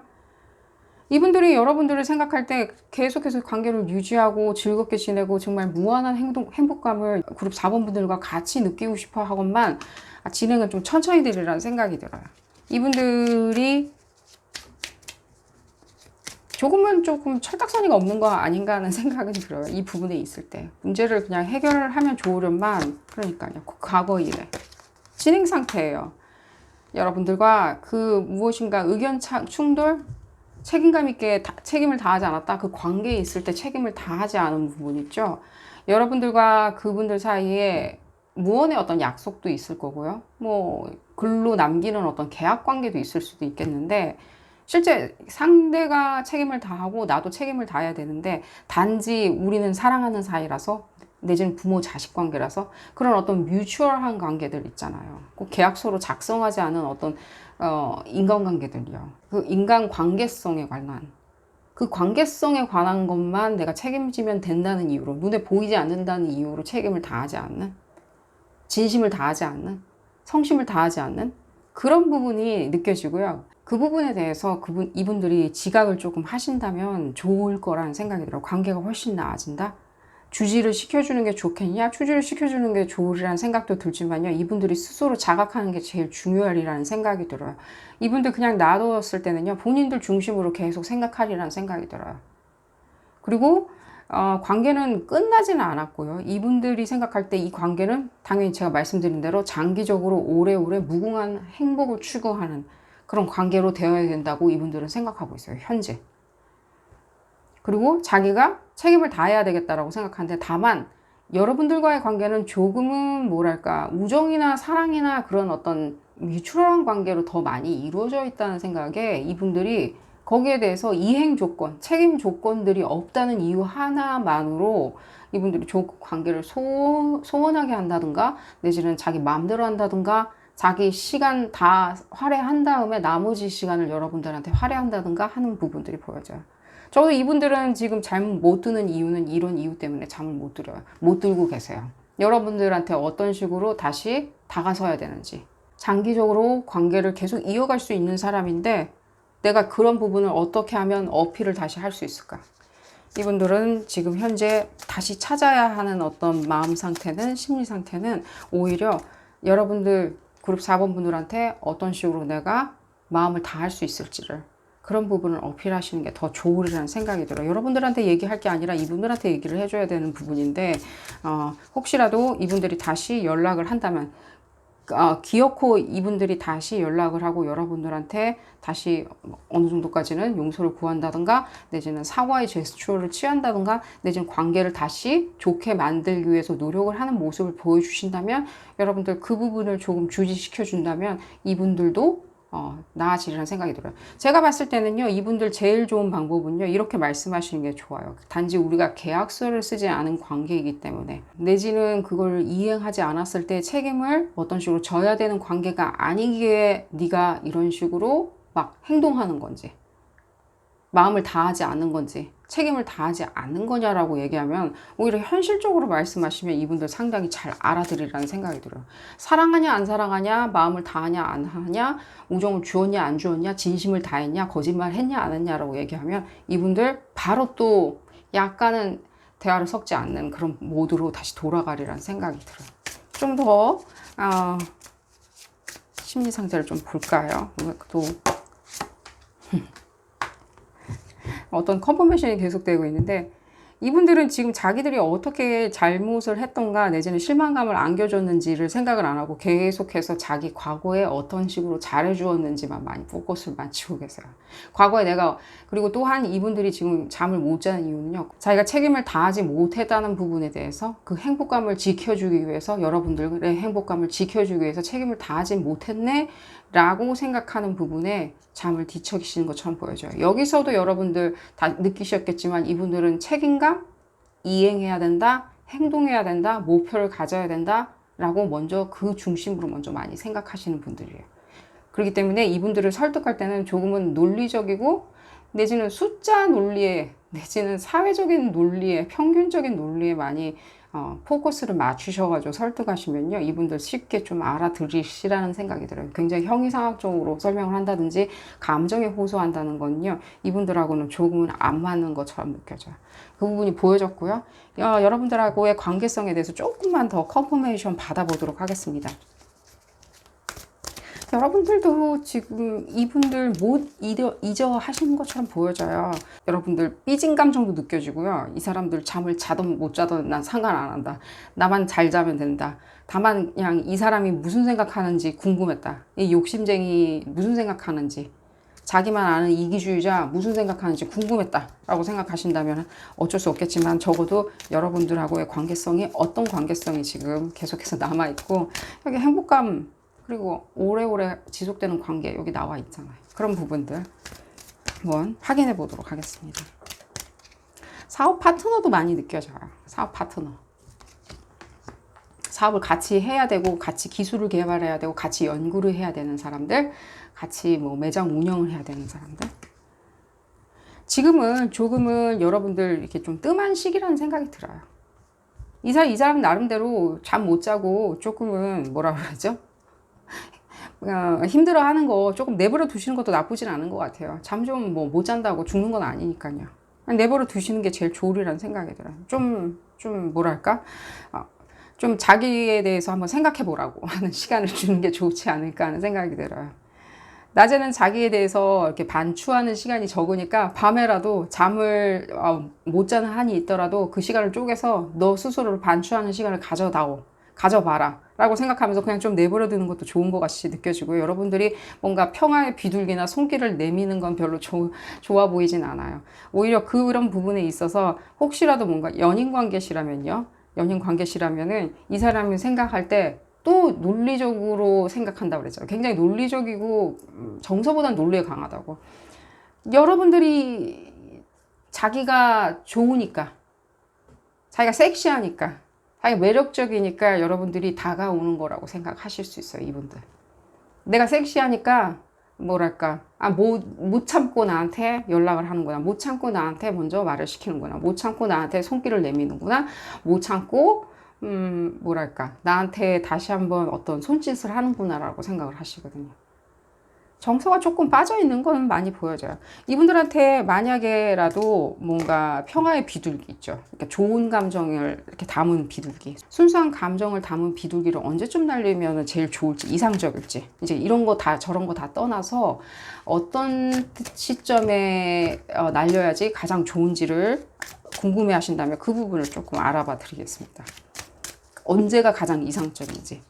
이분들이 여러분들을 생각할 때 계속해서 관계를 유지하고 즐겁게 지내고 정말 무한한 행복감을 그룹 4번 분들과 같이 느끼고 싶어 하건만 진행은 좀 천천히 되리라는 생각이 들어요. 이분들이 조금 철딱서니가 없는 거 아닌가 하는 생각은 들어요. 이 부분에 있을 때. 문제를 그냥 해결을 하면 좋으련만, 그러니까요. 과거 일에. 진행 상태예요. 여러분들과 그 무엇인가 의견 충돌, 책임감 있게 책임을 다하지 않았다. 그 관계에 있을 때 책임을 다하지 않은 부분 있죠. 여러분들과 그분들 사이에 무언의 어떤 약속도 있을 거고요. 뭐 글로 남기는 어떤 계약 관계도 있을 수도 있겠는데, 실제 상대가 책임을 다하고 나도 책임을 다해야 되는데, 단지 우리는 사랑하는 사이라서, 내지는 부모 자식 관계라서 그런 어떤 뮤추얼한 관계들 있잖아요. 꼭 계약서로 작성하지 않은 어떤 인간관계들이요. 그 인간 관계성에 관한, 그 관계성에 관한 것만 내가 책임지면 된다는 이유로, 눈에 보이지 않는다는 이유로 책임을 다하지 않는, 진심을 다하지 않는, 성심을 다하지 않는 그런 부분이 느껴지고요. 그 부분에 대해서 이분들이 지각을 조금 하신다면 좋을 거라는 생각이 들어요. 관계가 훨씬 나아진다. 주지를 시켜주는 게 좋겠냐? 추지를 시켜주는 게 좋으리라는 생각도 들지만요. 이분들이 스스로 자각하는 게 제일 중요하리라는 생각이 들어요. 이분들 그냥 놔뒀을 때는요, 본인들 중심으로 계속 생각하리라는 생각이 들어요. 그리고 관계는 끝나지는 않았고요. 이분들이 생각할 때 이 관계는 당연히 제가 말씀드린 대로 장기적으로 오래오래 무궁한 행복을 추구하는 그런 관계로 되어야 된다고 이분들은 생각하고 있어요. 현재. 그리고 자기가 책임을 다해야 되겠다라고 생각하는데, 다만 여러분들과의 관계는 조금은 뭐랄까 우정이나 사랑이나 그런 어떤 뮤추얼한 관계로 더 많이 이루어져 있다는 생각에 이분들이 거기에 대해서 이행 조건, 책임 조건들이 없다는 이유 하나만으로 이분들이 관계를 소원하게 한다든가 내지는 자기 마음대로 한다든가 자기 시간 다 할애한 다음에 나머지 시간을 여러분들한테 할애한다든가 하는 부분들이 보여져요. 저도 이분들은 지금 잠 못 드는 이유는 이런 이유 때문에 잠을 못 들어요. 못 들고 계세요. 여러분들한테 어떤 식으로 다시 다가서야 되는지. 장기적으로 관계를 계속 이어갈 수 있는 사람인데 내가 그런 부분을 어떻게 하면 어필을 다시 할 수 있을까? 이분들은 지금 현재 다시 찾아야 하는 어떤 마음 상태는, 심리 상태는 오히려 여러분들 그룹 4번 분들한테 어떤 식으로 내가 마음을 다할 수 있을지를 그런 부분을 어필하시는 게 더 좋으리라는 생각이 들어요. 여러분들한테 얘기할 게 아니라 이분들한테 얘기를 해줘야 되는 부분인데 혹시라도 이분들이 다시 연락을 한다면 기어코 이분들이 다시 연락을 하고 여러분들한테 다시 어느 정도까지는 용서를 구한다든가 내지는 사과의 제스처를 취한다든가 내지는 관계를 다시 좋게 만들기 위해서 노력을 하는 모습을 보여주신다면 여러분들 그 부분을 조금 주지시켜 준다면 이분들도 나아지리라는 생각이 들어요. 제가 봤을 때는요, 이분들 제일 좋은 방법은요, 이렇게 말씀하시는 게 좋아요. 단지 우리가 계약서를 쓰지 않은 관계이기 때문에, 내지는 그걸 이행하지 않았을 때 책임을 어떤 식으로 져야 되는 관계가 아니기에 네가 이런 식으로 막 행동하는 건지, 마음을 다하지 않는 건지, 책임을 다하지 않는 거냐라고 얘기하면 오히려 현실적으로 말씀하시면 이분들 상당히 잘 알아들으리라는 생각이 들어요. 사랑하냐 안 사랑하냐, 마음을 다하냐 안 하냐, 우정을 주었냐 안 주었냐, 진심을 다했냐, 거짓말 했냐 안 했냐라고 얘기하면 이분들 바로 또 약간은 대화를 섞지 않는 그런 모드로 다시 돌아가리라는 생각이 들어요. 좀 더 심리 상태를 좀 볼까요? 또 어떤 컨퍼메이션이 계속되고 있는데 이분들은 지금 자기들이 어떻게 잘못을 했던가 내지는 실망감을 안겨줬는지를 생각을 안 하고 계속해서 자기 과거에 어떤 식으로 잘해주었는지만 많이 포커스를 맞추고 계세요. 과거에 내가 그리고 또한 이분들이 지금 잠을 못 자는 이유는요. 자기가 책임을 다하지 못했다는 부분에 대해서 그 행복감을 지켜주기 위해서 여러분들의 행복감을 지켜주기 위해서 책임을 다하지 못했네 라고 생각하는 부분에 잠을 뒤척이시는 것처럼 보여져요. 여기서도 여러분들 다 느끼셨겠지만 이분들은 책임감, 이행해야 된다, 행동해야 된다, 목표를 가져야 된다 라고 먼저 그 중심으로 먼저 많이 생각하시는 분들이에요. 그렇기 때문에 이분들을 설득할 때는 조금은 논리적이고 내지는 숫자 논리에 내지는 사회적인 논리에 평균적인 논리에 많이 포커스를 맞추셔가지고 설득하시면요. 이분들 쉽게 좀 알아들으시라는 생각이 들어요. 굉장히 형이상학적으로 설명을 한다든지 감정에 호소한다는 건요. 이분들하고는 조금은 안 맞는 것처럼 느껴져요. 그 부분이 보여졌고요. 여러분들하고의 관계성에 대해서 조금만 더 컨퍼메이션 받아보도록 하겠습니다. 여러분들도 지금 이분들 못 잊어 하시는 것처럼 보여져요. 여러분들 삐진 감정도 느껴지고요. 이 사람들 잠을 자든 못 자든 난 상관 안 한다. 나만 잘 자면 된다. 다만 그냥 이 사람이 무슨 생각하는지 궁금했다. 이 욕심쟁이 무슨 생각하는지 자기만 아는 이기주의자 무슨 생각하는지 궁금했다 라고 생각하신다면 어쩔 수 없겠지만 적어도 여러분들하고의 관계성이 어떤 관계성이 지금 계속해서 남아있고 여기 행복감 그리고 오래오래 지속되는 관계 여기 나와 있잖아요. 그런 부분들 한번 확인해 보도록 하겠습니다. 사업 파트너도 많이 느껴져요. 사업 파트너. 사업을 같이 해야 되고 같이 기술을 개발해야 되고 같이 연구를 해야 되는 사람들, 같이 뭐 매장 운영을 해야 되는 사람들. 지금은 조금은 여러분들 이렇게 좀 뜸한 시기라는 생각이 들어요. 이 사람 나름대로 잠 못 자고 조금은 뭐라 그러죠? 힘들어하는 거 조금 내버려 두시는 것도 나쁘진 않은 것 같아요. 잠 좀 뭐 못 잔다고 죽는 건 아니니까요. 내버려 두시는 게 제일 좋으리라는 생각이 들어요. 좀 뭐랄까? 좀 자기에 대해서 한번 생각해 보라고 하는 시간을 주는 게 좋지 않을까 하는 생각이 들어요. 낮에는 자기에 대해서 이렇게 반추하는 시간이 적으니까 밤에라도 잠을 못 자는 한이 있더라도 그 시간을 쪼개서 너 스스로를 반추하는 시간을 가져봐라 라고 생각하면서 그냥 좀 내버려 두는 것도 좋은 것 같이 느껴지고요. 여러분들이 뭔가 평화의 비둘기나 손길을 내미는 건 별로 좋아 보이진 않아요. 오히려 그런 부분에 있어서 혹시라도 뭔가 연인 관계시라면요. 연인 관계시라면은 이 사람이 생각할 때 또 논리적으로 생각한다고 그랬잖아요. 굉장히 논리적이고 정서보다는 논리에 강하다고. 여러분들이 자기가 좋으니까, 자기가 섹시하니까, 자기가 매력적이니까 여러분들이 다가오는 거라고 생각하실 수 있어요, 이분들. 내가 섹시하니까 뭐랄까, 못 참고 나한테 연락을 하는구나, 못 참고 나한테 먼저 말을 시키는구나, 못 참고 나한테 손길을 내미는구나, 못 참고 뭐랄까, 나한테 다시 한번 어떤 손짓을 하는구나 라고 생각을 하시거든요. 정서가 조금 빠져 있는 건 많이 보여져요. 이분들한테 만약에라도 뭔가 평화의 비둘기 있죠. 그러니까 좋은 감정을 이렇게 담은 비둘기, 순수한 감정을 담은 비둘기를 언제쯤 날리면 제일 좋을지, 이상적일지, 이제 이런 거 다 저런 거 다 떠나서 어떤 시점에 날려야지 가장 좋은지를 궁금해 하신다면 그 부분을 조금 알아봐 드리겠습니다. 언제가 가장 이상적인지.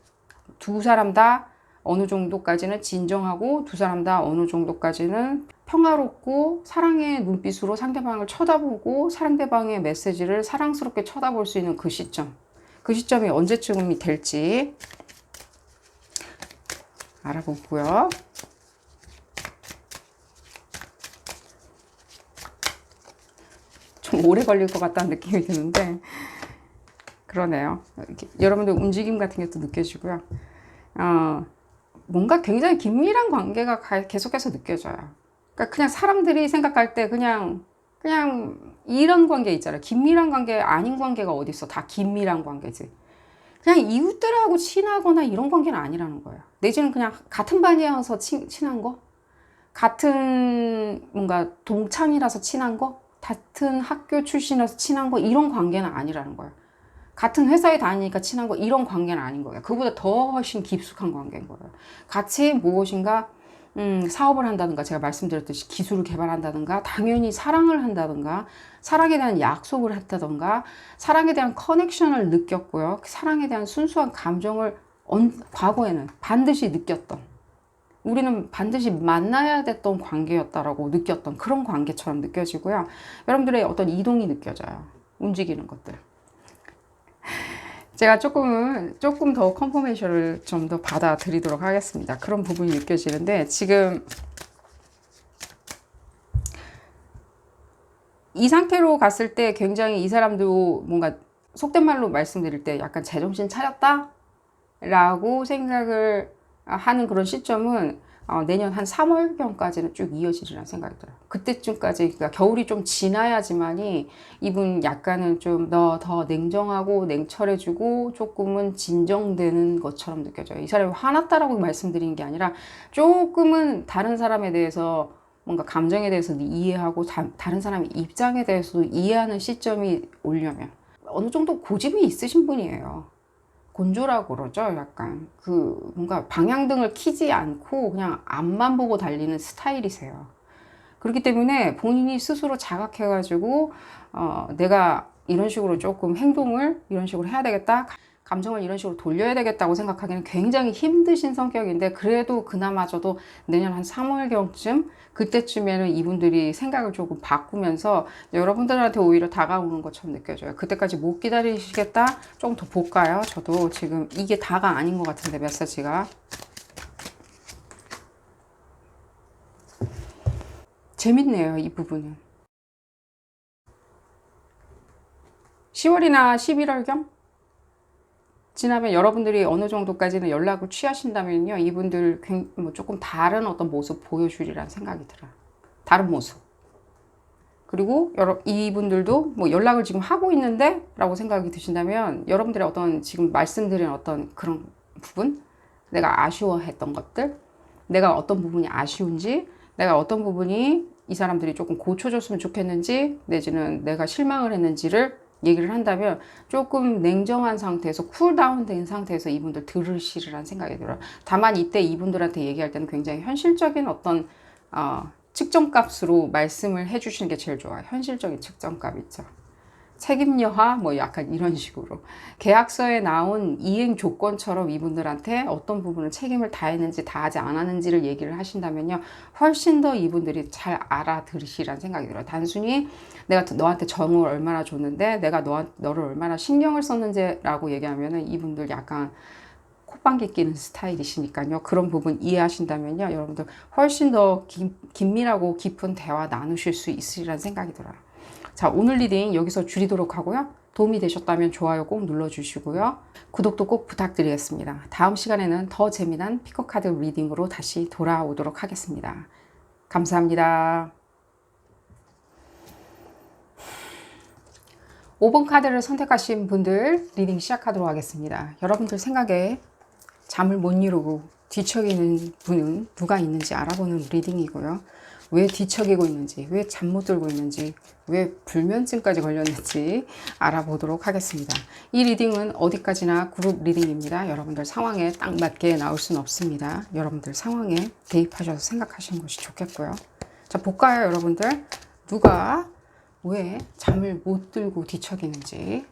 두 사람 다 어느 정도까지는 진정하고 두 사람 다 어느 정도까지는 평화롭고 사랑의 눈빛으로 상대방을 쳐다보고 상대방의 메시지를 사랑스럽게 쳐다볼 수 있는 그 시점. 그 시점이 언제쯤이 될지 알아보고요. 좀 오래 걸릴 것 같다는 느낌이 드는데 그러네요. 여러분들 움직임 같은 게 또 느껴지고요. 뭔가 굉장히 긴밀한 관계가 계속해서 느껴져요. 그러니까 그냥 사람들이 생각할 때 그냥 이런 관계 있잖아요. 긴밀한 관계 아닌 관계가 어디 있어? 다 긴밀한 관계지. 그냥 이웃들하고 친하거나 이런 관계는 아니라는 거예요. 내지는 그냥 같은 반이어서 친한 거, 같은 뭔가 동창이라서 친한 거, 같은 학교 출신이라서 친한 거, 이런 관계는 아니라는 거예요. 같은 회사에 다니니까 친한 거, 이런 관계는 아닌 거예요. 그보다 더 훨씬 깊숙한 관계인 거예요. 같이 무엇인가 사업을 한다든가, 제가 말씀드렸듯이 기술을 개발한다든가, 당연히 사랑을 한다든가, 사랑에 대한 약속을 했다든가, 사랑에 대한 커넥션을 느꼈고요. 사랑에 대한 순수한 감정을 과거에는 반드시 느꼈던, 우리는 반드시 만나야 됐던 관계였다라고 느꼈던 그런 관계처럼 느껴지고요. 여러분들의 어떤 이동이 느껴져요. 움직이는 것들. 제가 조금 더 컨포메이션을 좀 더 받아들이도록 하겠습니다. 그런 부분이 느껴지는데, 지금 이 상태로 갔을 때 굉장히 이 사람도 뭔가 속된 말로 말씀드릴 때 약간 제정신 차렸다? 라고 생각을 하는 그런 시점은 내년 한 3월경까지는 쭉 이어지리라는 생각이 들어요. 그때쯤까지, 그러니까 겨울이 좀 지나야지만이 이분 약간은 좀 더 냉정하고 냉철해지고 조금은 진정되는 것처럼 느껴져요. 이 사람이 화났다라고 말씀드린 게 아니라 조금은 다른 사람에 대해서 뭔가 감정에 대해서도 이해하고 다른 사람의 입장에 대해서도 이해하는 시점이 오려면 어느 정도 고집이 있으신 분이에요. 곤조라고 그러죠. 약간 뭔가 방향등을 켜지 않고 그냥 앞만 보고 달리는 스타일이세요. 그렇기 때문에 본인이 스스로 자각해가지고 내가 이런 식으로 조금 행동을 이런 식으로 해야 되겠다, 감정을 이런 식으로 돌려야 되겠다고 생각하기는 굉장히 힘드신 성격인데, 그래도 그나마저도 내년 한 3월경쯤, 그때쯤에는 이분들이 생각을 조금 바꾸면서 여러분들한테 오히려 다가오는 것처럼 느껴져요. 그때까지 못 기다리시겠다? 조금 더 볼까요? 저도 지금 이게 다가 아닌 것 같은데, 메시지가. 재밌네요, 이 부분은. 10월이나 11월경? 지나면 여러분들이 어느 정도까지는 연락을 취하신다면요, 이분들 조금 다른 어떤 모습 보여주리라는 생각이 들어요. 다른 모습. 그리고 이분들도 뭐 연락을 지금 하고 있는데 라고 생각이 드신다면, 여러분들의 어떤 지금 말씀드린 어떤 그런 부분, 내가 아쉬워했던 것들, 내가 어떤 부분이 아쉬운지, 내가 어떤 부분이 이 사람들이 조금 고쳐줬으면 좋겠는지, 내지는 내가 실망을 했는지를 얘기를 한다면 조금 냉정한 상태에서, 쿨다운 된 상태에서 이분들 들으시리라는 생각이 들어요. 다만 이때 이분들한테 얘기할 때는 굉장히 현실적인 어떤 측정값으로 말씀을 해주시는 게 제일 좋아요. 현실적인 측정값 있죠. 책임여하 뭐 약간 이런 식으로 계약서에 나온 이행 조건처럼 이분들한테 어떤 부분을 책임을 다했는지 다하지 않았는지를 얘기를 하신다면요, 훨씬 더 이분들이 잘 알아들으시라는 생각이 들어요. 단순히 내가 너한테 정을 얼마나 줬는데 내가 너를 얼마나 신경을 썼는지 라고 얘기하면은 이분들 약간 콧방귀 끼는 스타일이시니까요. 그런 부분 이해하신다면요. 여러분들 훨씬 더 긴밀하고 깊은 대화 나누실 수 있으리라는 생각이 들어요. 자, 오늘 리딩 여기서 줄이도록 하고요. 도움이 되셨다면 좋아요 꼭 눌러주시고요. 구독도 꼭 부탁드리겠습니다. 다음 시간에는 더 재미난 피커카드 리딩으로 다시 돌아오도록 하겠습니다. 감사합니다. 5번 카드를 선택하신 분들 리딩 시작하도록 하겠습니다. 여러분들 생각에 잠을 못 이루고 뒤척이는 분은 누가 있는지 알아보는 리딩이고요. 왜 뒤척이고 있는지, 왜 잠 못 들고 있는지, 왜 불면증까지 걸렸는지 알아보도록 하겠습니다. 이 리딩은 어디까지나 그룹 리딩입니다. 여러분들 상황에 딱 맞게 나올 수는 없습니다. 여러분들 상황에 대입하셔서 생각하시는 것이 좋겠고요. 자, 볼까요, 여러분들? 누가 왜 잠을 못 들고 뒤척이는지.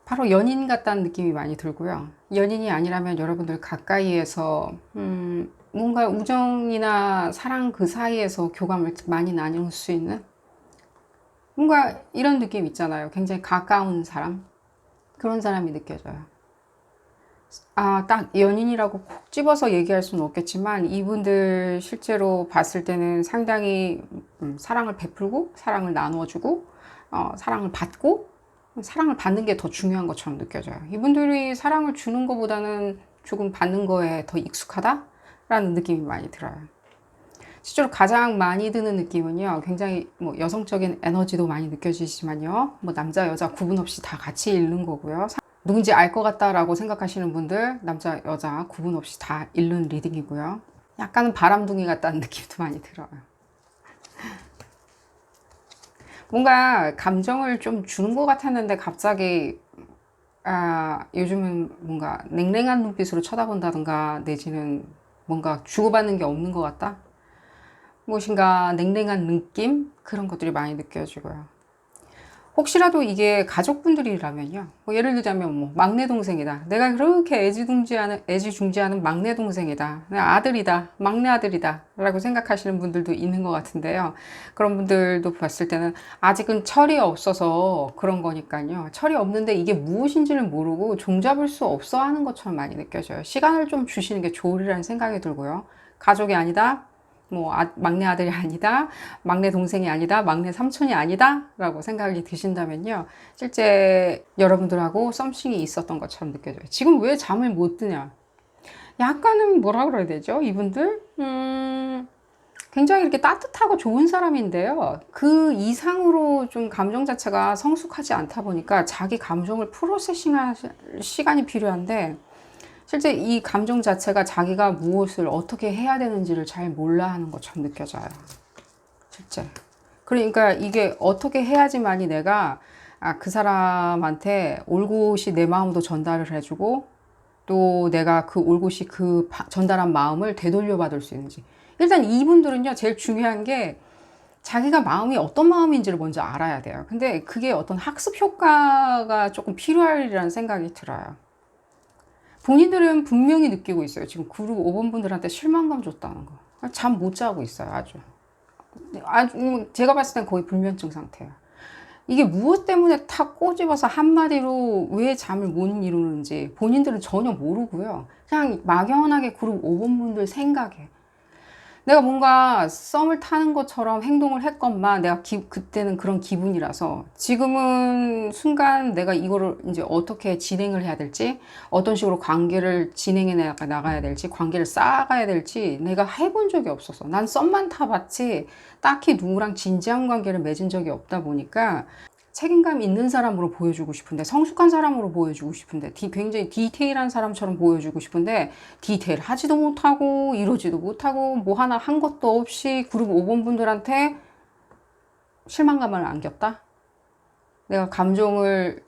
바로 연인 같다는 느낌이 많이 들고요. 연인이 아니라면 여러분들 가까이에서 뭔가 우정이나 사랑 그 사이에서 교감을 많이 나눌 수 있는 뭔가 이런 느낌 있잖아요. 굉장히 가까운 사람, 그런 사람이 느껴져요. 딱 연인이라고 콕 집어서 얘기할 수는 없겠지만 이분들 실제로 봤을 때는 상당히 사랑을 베풀고 사랑을 나누어주고 사랑을 받고 사랑을 받는 게 더 중요한 것처럼 느껴져요. 이분들이 사랑을 주는 것보다는 조금 받는 거에 더 익숙하다라는 느낌이 많이 들어요. 실제로 가장 많이 드는 느낌은요, 굉장히 뭐 여성적인 에너지도 많이 느껴지지만요, 뭐 남자 여자 구분 없이 다 같이 읽는 거고요. 누군지 알 것 같다라고 생각하시는 분들 남자 여자 구분 없이 다 읽는 리딩이고요. 약간은 바람둥이 같다는 느낌도 많이 들어요. 뭔가 감정을 좀 주는 것 같았는데 갑자기 요즘은 뭔가 냉랭한 눈빛으로 쳐다본다든가 내지는 뭔가 주고받는 게 없는 것 같다, 무엇인가 냉랭한 느낌, 그런 것들이 많이 느껴지고요. 혹시라도 이게 가족분들이라면요, 뭐 예를 들자면 뭐 막내 동생이다, 내가 그렇게 애지중지하는 막내 동생이다, 아들이다, 막내 아들이다 라고 생각하시는 분들도 있는 것 같은데요. 그런 분들도 봤을 때는 아직은 철이 없어서 그런 거니까요. 철이 없는데 이게 무엇인지를 모르고 종잡을 수 없어 하는 것처럼 많이 느껴져요. 시간을 좀 주시는 게 좋으리라는 생각이 들고요. 가족이 아니다, 뭐 막내 아들이 아니다, 막내 동생이 아니다, 막내 삼촌이 아니다 라고 생각이 드신다면요, 실제 여러분들하고 썸씽이 있었던 것처럼 느껴져요. 지금 왜 잠을 못 드냐, 약간은 뭐라 그래야 되죠, 이분들 굉장히 이렇게 따뜻하고 좋은 사람인데요, 그 이상으로 좀 감정 자체가 성숙하지 않다 보니까 자기 감정을 프로세싱할 시간이 필요한데 실제 이 감정 자체가 자기가 무엇을 어떻게 해야 되는지를 잘 몰라 하는 것처럼 느껴져요. 실제. 그러니까 이게 어떻게 해야지만이 내가 그 사람한테 올곧이 내 마음도 전달을 해주고 또 내가 그 올곧이 그 전달한 마음을 되돌려 받을 수 있는지. 일단 이분들은요, 제일 중요한 게 자기가 마음이 어떤 마음인지를 먼저 알아야 돼요. 근데 그게 어떤 학습 효과가 조금 필요하리라는 생각이 들어요. 본인들은 분명히 느끼고 있어요. 지금 그룹 5번 분들한테 실망감 줬다는 거. 잠 못 자고 있어요. 아주 제가 봤을 땐 거의 불면증 상태예요. 이게 무엇 때문에 탁 꼬집어서 한마디로 왜 잠을 못 이루는지 본인들은 전혀 모르고요. 그냥 막연하게 그룹 5번 분들 생각에 내가 뭔가 썸을 타는 것처럼 행동을 했건만 내가 그때는 그런 기분이라서 지금은 순간 내가 이거를 이제 어떻게 진행을 해야 될지, 어떤 식으로 관계를 진행해 나가야 될지, 관계를 쌓아가야 될지 내가 해본 적이 없어서 난 썸만 타봤지 딱히 누구랑 진지한 관계를 맺은 적이 없다 보니까 책임감 있는 사람으로 보여주고 싶은데, 성숙한 사람으로 보여주고 싶은데, 굉장히 디테일한 사람처럼 보여주고 싶은데 디테일 하지도 못하고 이러지도 못하고 뭐 하나 한 것도 없이 그룹 5번 분들한테 실망감을 안겼다? 내가 감정을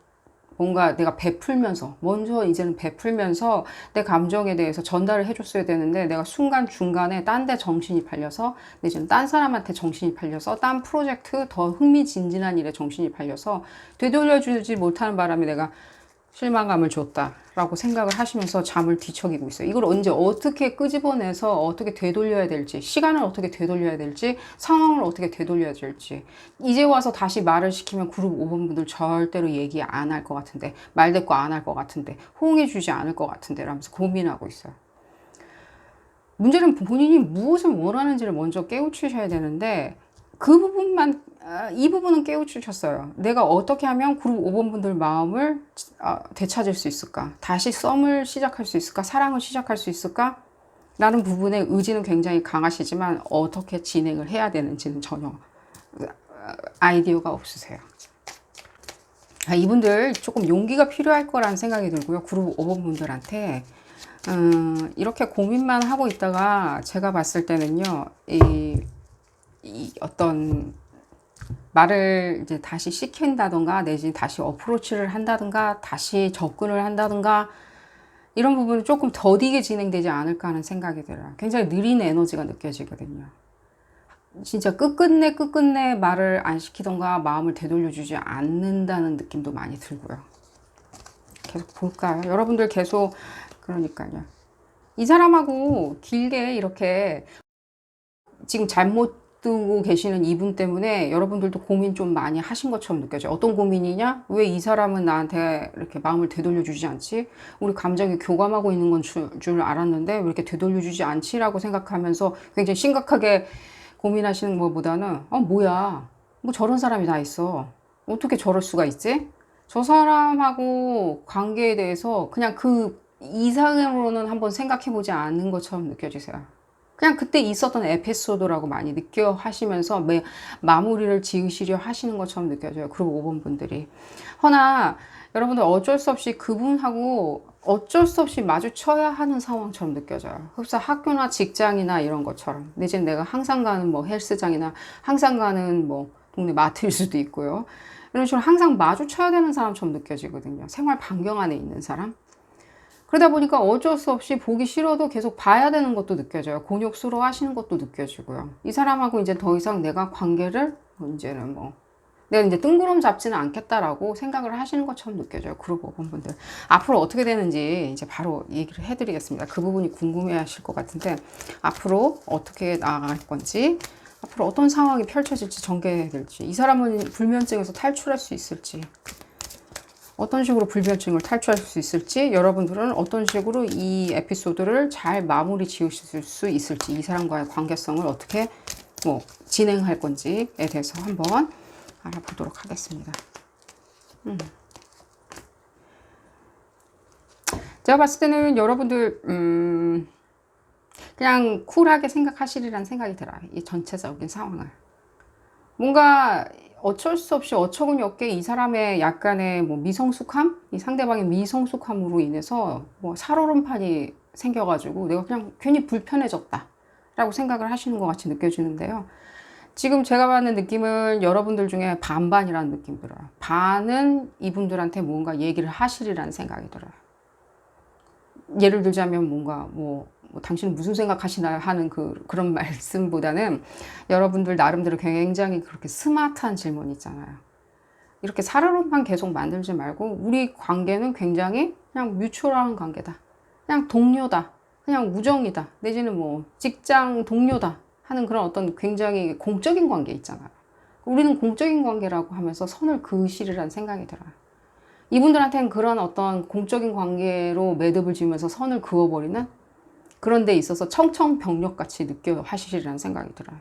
뭔가 내가 베풀면서, 먼저 이제는 베풀면서 내 감정에 대해서 전달을 해줬어야 되는데 내가 순간중간에 딴 데 정신이 팔려서, 내지는 딴 사람한테 정신이 팔려서, 딴 프로젝트 더 흥미진진한 일에 정신이 팔려서 되돌려주지 못하는 바람에 내가 실망감을 줬다라고 생각을 하시면서 잠을 뒤척이고 있어요. 이걸 언제 어떻게 끄집어내서 어떻게 되돌려야 될지, 시간을 어떻게 되돌려야 될지, 상황을 어떻게 되돌려야 될지. 이제 와서 다시 말을 시키면 그룹 5번 분들 절대로 얘기 안 할 것 같은데, 말 대꾸 안 할 것 같은데, 호응해 주지 않을 것 같은데 라면서 고민하고 있어요. 문제는 본인이 무엇을 원하는지를 먼저 깨우치셔야 되는데, 그 부분만, 이 부분은 깨우치셨어요. 내가 어떻게 하면 그룹 5번 분들 마음을 되찾을 수 있을까? 다시 썸을 시작할 수 있을까? 사랑을 시작할 수 있을까? 라는 부분에 의지는 굉장히 강하시지만 어떻게 진행을 해야 되는지는 전혀 아이디어가 없으세요. 이분들 조금 용기가 필요할 거라는 생각이 들고요. 그룹 5번 분들한테 이렇게 고민만 하고 있다가 제가 봤을 때는요. 이 어떤 말을 이제 다시 시킨다던가 내지 다시 어프로치를 한다던가 다시 접근을 한다던가 이런 부분은 조금 더디게 진행되지 않을까 하는 생각이 들어요. 굉장히 느린 에너지가 느껴지거든요. 진짜 끝끝내 말을 안 시키던가 마음을 되돌려주지 않는다는 느낌도 많이 들고요. 계속 볼까요? 여러분들 계속 그러니까요. 이 사람하고 길게 이렇게 지금 잘못 두고 계시는 이분 때문에 여러분들도 고민 좀 많이 하신 것처럼 느껴져요. 어떤 고민이냐? 왜 이 사람은 나한테 이렇게 마음을 되돌려주지 않지? 우리 감정이 교감하고 있는 건 줄 알았는데 왜 이렇게 되돌려주지 않지? 라고 생각하면서 굉장히 심각하게 고민하시는 것보다는 뭐야? 뭐 저런 사람이 다 있어. 어떻게 저럴 수가 있지? 저 사람하고 관계에 대해서 그냥 그 이상으로는 한번 생각해보지 않는 것처럼 느껴지세요. 그냥 그때 있었던 에피소드라고 많이 느껴 하시면서 마무리를 지으시려 하시는 것처럼 느껴져요. 그리고 5번 분들이. 허나 여러분들 어쩔 수 없이 그분하고 어쩔 수 없이 마주쳐야 하는 상황처럼 느껴져요. 흡사 학교나 직장이나 이런 것처럼. 내지는 내가 항상 가는 뭐 헬스장이나 항상 가는 뭐 동네 마트일 수도 있고요. 이런 식으로 항상 마주쳐야 되는 사람처럼 느껴지거든요. 생활 반경 안에 있는 사람. 그러다 보니까 어쩔 수 없이 보기 싫어도 계속 봐야 되는 것도 느껴져요. 곤욕스러워 하시는 것도 느껴지고요. 이 사람하고 이제 더 이상 내가 관계를 이제는 내가 이제 뜬구름 잡지는 않겠다라고 생각을 하시는 것처럼 느껴져요. 그룹 5번 분들. 앞으로 어떻게 되는지 이제 바로 얘기를 해드리겠습니다. 그 부분이 궁금해 하실 것 같은데, 앞으로 어떻게 나아갈 건지, 앞으로 어떤 상황이 펼쳐질지 전개될지, 이 사람은 불면증에서 탈출할 수 있을지, 어떤 식으로 불면증을 탈출할 수 있을지, 여러분들은 어떤 식으로 이 에피소드를 잘 마무리 지으실 수 있을지, 이 사람과의 관계성을 어떻게 진행할 건지에 대해서 한번 알아보도록 하겠습니다. 제가 봤을 때는 여러분들 그냥 쿨하게 생각하시리라는 생각이 들어요. 이 전체적인 상황을. 뭔가 어쩔 수 없이 어처구니 없게 이 사람의 약간의 미성숙함? 이 상대방의 미성숙함으로 인해서 살얼음판이 생겨가지고 내가 그냥 괜히 불편해졌다 라고 생각을 하시는 것 같이 느껴지는데요. 지금 제가 받는 느낌은 여러분들 중에 반반이라는 느낌 들어요. 반은 이분들한테 뭔가 얘기를 하시리라는 생각이 들어요. 예를 들자면 뭔가 당신은 무슨 생각하시나요? 하는 그런 말씀보다는 여러분들 나름대로 굉장히 그렇게 스마트한 질문 있잖아요. 이렇게 살얼음판 계속 만들지 말고 우리 관계는 굉장히 그냥 뮤추얼한 관계다. 그냥 동료다. 그냥 우정이다. 내지는 직장 동료다. 하는 그런 어떤 굉장히 공적인 관계 있잖아요. 우리는 공적인 관계라고 하면서 선을 그으시리라는 생각이 들어요. 이분들한테는 그런 어떤 공적인 관계로 매듭을 지으면서 선을 그어버리는 그런 데 있어서 청청병력같이 느껴 하시리라는 생각이 들어요.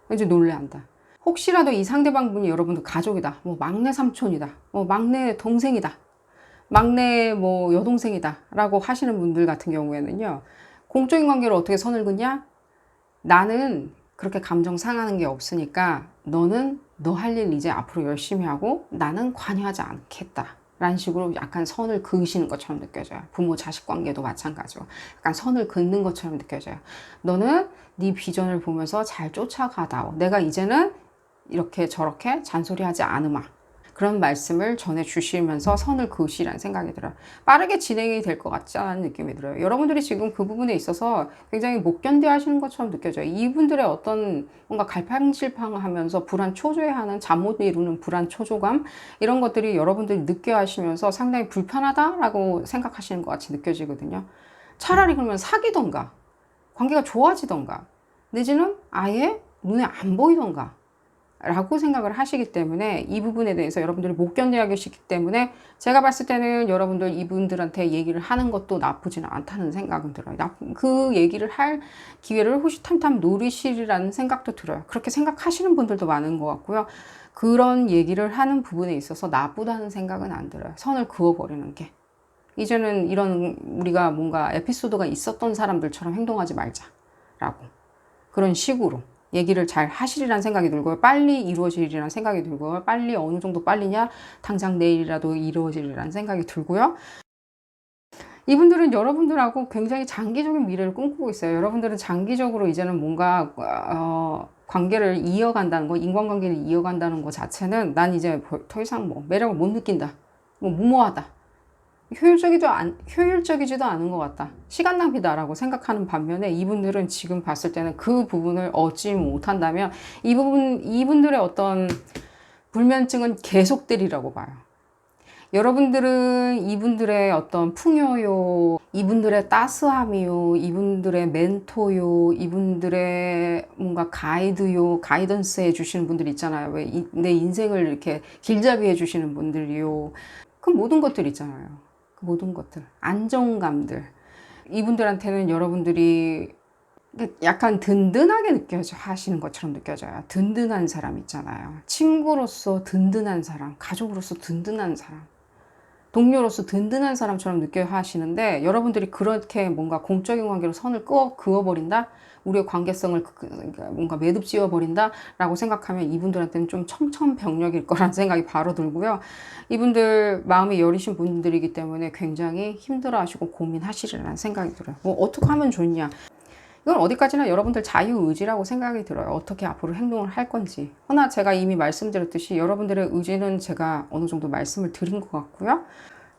왠지 놀래한다. 혹시라도 이 상대방 분이 여러분들 가족이다. 막내 삼촌이다. 막내 동생이다. 막내 여동생이다. 라고 하시는 분들 같은 경우에는요. 공적인 관계로 어떻게 선을 긋냐? 나는 그렇게 감정 상하는 게 없으니까 너는 너 할 일 이제 앞으로 열심히 하고 나는 관여하지 않겠다. 라는 식으로 약간 선을 그으시는 것처럼 느껴져요. 부모 자식 관계도 마찬가지로 약간 선을 긋는 것처럼 느껴져요. 너는 네 비전을 보면서 잘 쫓아가다오. 내가 이제는 이렇게 저렇게 잔소리하지 않으마. 그런 말씀을 전해주시면서 선을 그으시라는 생각이 들어요. 빠르게 진행이 될 것 같지 않은 느낌이 들어요. 여러분들이 지금 그 부분에 있어서 굉장히 못 견뎌하시는 것처럼 느껴져요. 이분들의 어떤 뭔가 갈팡질팡하면서 불안 초조해하는, 잠 못 이루는 불안 초조감, 이런 것들이 여러분들이 느껴하시면서 상당히 불편하다라고 생각하시는 것 같이 느껴지거든요. 차라리 그러면 사귀던가 관계가 좋아지던가 내지는 아예 눈에 안 보이던가 라고 생각을 하시기 때문에 이 부분에 대해서 여러분들이 못 견뎌야 계시기 때문에 제가 봤을 때는 여러분들 이분들한테 얘기를 하는 것도 나쁘지는 않다는 생각은 들어요. 그 얘기를 할 기회를 호시탐탐 노리시리라는 생각도 들어요. 그렇게 생각하시는 분들도 많은 것 같고요. 그런 얘기를 하는 부분에 있어서 나쁘다는 생각은 안 들어요. 선을 그어버리는 게. 이제는 이런 우리가 뭔가 에피소드가 있었던 사람들처럼 행동하지 말자라고. 그런 식으로 얘기를 잘 하시리라는 생각이 들고요. 빨리 이루어지리라는 생각이 들고요. 빨리 어느 정도 빨리냐? 당장 내일이라도 이루어지리라는 생각이 들고요. 이분들은 여러분들하고 굉장히 장기적인 미래를 꿈꾸고 있어요. 여러분들은 장기적으로 이제는 뭔가 관계를 이어간다는 거, 인간관계를 이어간다는 것 자체는 난 이제 더 이상 뭐 매력을 못 느낀다. 뭐 무모하다. 효율적이지도 않은 것 같다. 시간 낭비다라고 생각하는 반면에 이분들은 지금 봤을 때는 그 부분을 얻지 못한다면 이분들의 어떤 불면증은 계속되리라고 봐요. 여러분들은 이분들의 어떤 풍요요, 이분들의 따스함이요, 이분들의 멘토요, 이분들의 뭔가 가이드요, 가이던스 해주시는 분들 있잖아요. 왜 내 인생을 이렇게 길잡이 해주시는 분들이요. 그 모든 것들 있잖아요. 그 모든 것들, 안정감들. 이분들한테는 여러분들이 약간 든든하게 하시는 것처럼 느껴져요. 든든한 사람 있잖아요. 친구로서 든든한 사람, 가족으로서 든든한 사람, 동료로서 든든한 사람처럼 느껴 하시는데 여러분들이 그렇게 뭔가 공적인 관계로 선을 그어버린다? 우리의 관계성을 뭔가 매듭 지어버린다? 라고 생각하면 이분들한테는 좀 청천벽력일 거란 생각이 바로 들고요. 이분들 마음이 여리신 분들이기 때문에 굉장히 힘들어하시고 고민하시리라는 생각이 들어요. 뭐 어떻게 하면 좋냐? 이건 어디까지나 여러분들 자유의지라고 생각이 들어요. 어떻게 앞으로 행동을 할 건지. 허나 제가 이미 말씀드렸듯이 여러분들의 의지는 제가 어느 정도 말씀을 드린 것 같고요.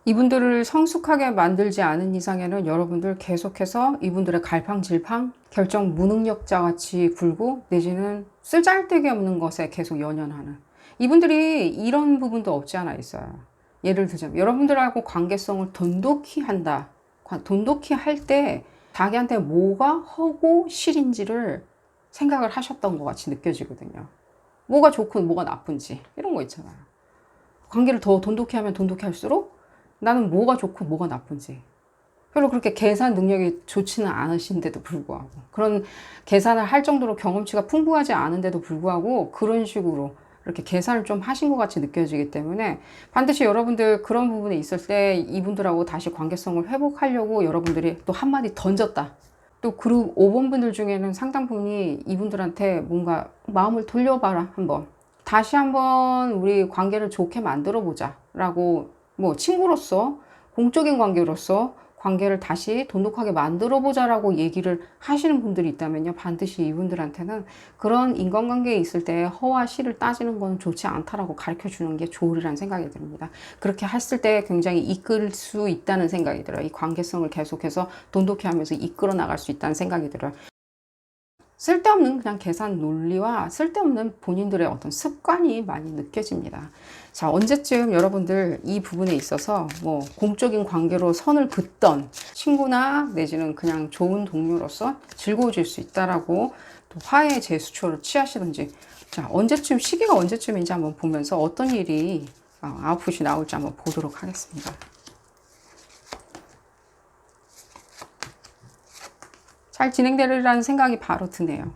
이분들을 성숙하게 만들지 않은 이상에는 여러분들 계속해서 이분들의 갈팡질팡, 결정 무능력자 같이 굴고 내지는 쓰잘데기 없는 것에 계속 연연하는 이분들이 이런 부분도 없지 않아 있어요. 예를 들자면 여러분들하고 관계성을 돈독히 한다. 돈독히 할 때 자기한테 뭐가 허고 실인지를 생각을 하셨던 것 같이 느껴지거든요. 뭐가 좋고 뭐가 나쁜지 이런 거 있잖아요. 관계를 더 돈독히 하면 돈독히 할수록 나는 뭐가 좋고 뭐가 나쁜지 별로 그렇게 계산 능력이 좋지는 않으신데도 불구하고 그런 계산을 할 정도로 경험치가 풍부하지 않은데도 불구하고 그런 식으로 이렇게 계산을 좀 하신 것 같이 느껴지기 때문에 반드시 여러분들 그런 부분에 있을 때 이분들하고 다시 관계성을 회복하려고 여러분들이 또 한마디 던졌다. 또 그룹 5번 분들 중에는 상당 부분이 이분들한테 뭔가 마음을 돌려봐라 한번. 다시 한번 우리 관계를 좋게 만들어 보자 라고 뭐 친구로서 공적인 관계로서 관계를 다시 돈독하게 만들어 보자라고 얘기를 하시는 분들이 있다면요. 반드시 이분들한테는 그런 인간관계에 있을 때 허와 실을 따지는 건 좋지 않다라고 가르쳐 주는 게 좋으리라는 생각이 듭니다. 그렇게 했을 때 굉장히 이끌 수 있다는 생각이 들어요. 이 관계성을 계속해서 돈독히 하면서 이끌어 나갈 수 있다는 생각이 들어요. 쓸데없는 그냥 계산 논리와 쓸데없는 본인들의 어떤 습관이 많이 느껴집니다. 자, 언제쯤 여러분들 이 부분에 있어서 뭐 공적인 관계로 선을 긋던 친구나 내지는 그냥 좋은 동료로서 즐거워질 수 있다라고 또 화해의 제스처를 취하시든지 자, 언제쯤 시기가 언제쯤인지 한번 보면서 어떤 일이 아웃풋이 나올지 한번 보도록 하겠습니다. 잘 진행되리라는 생각이 바로 드네요.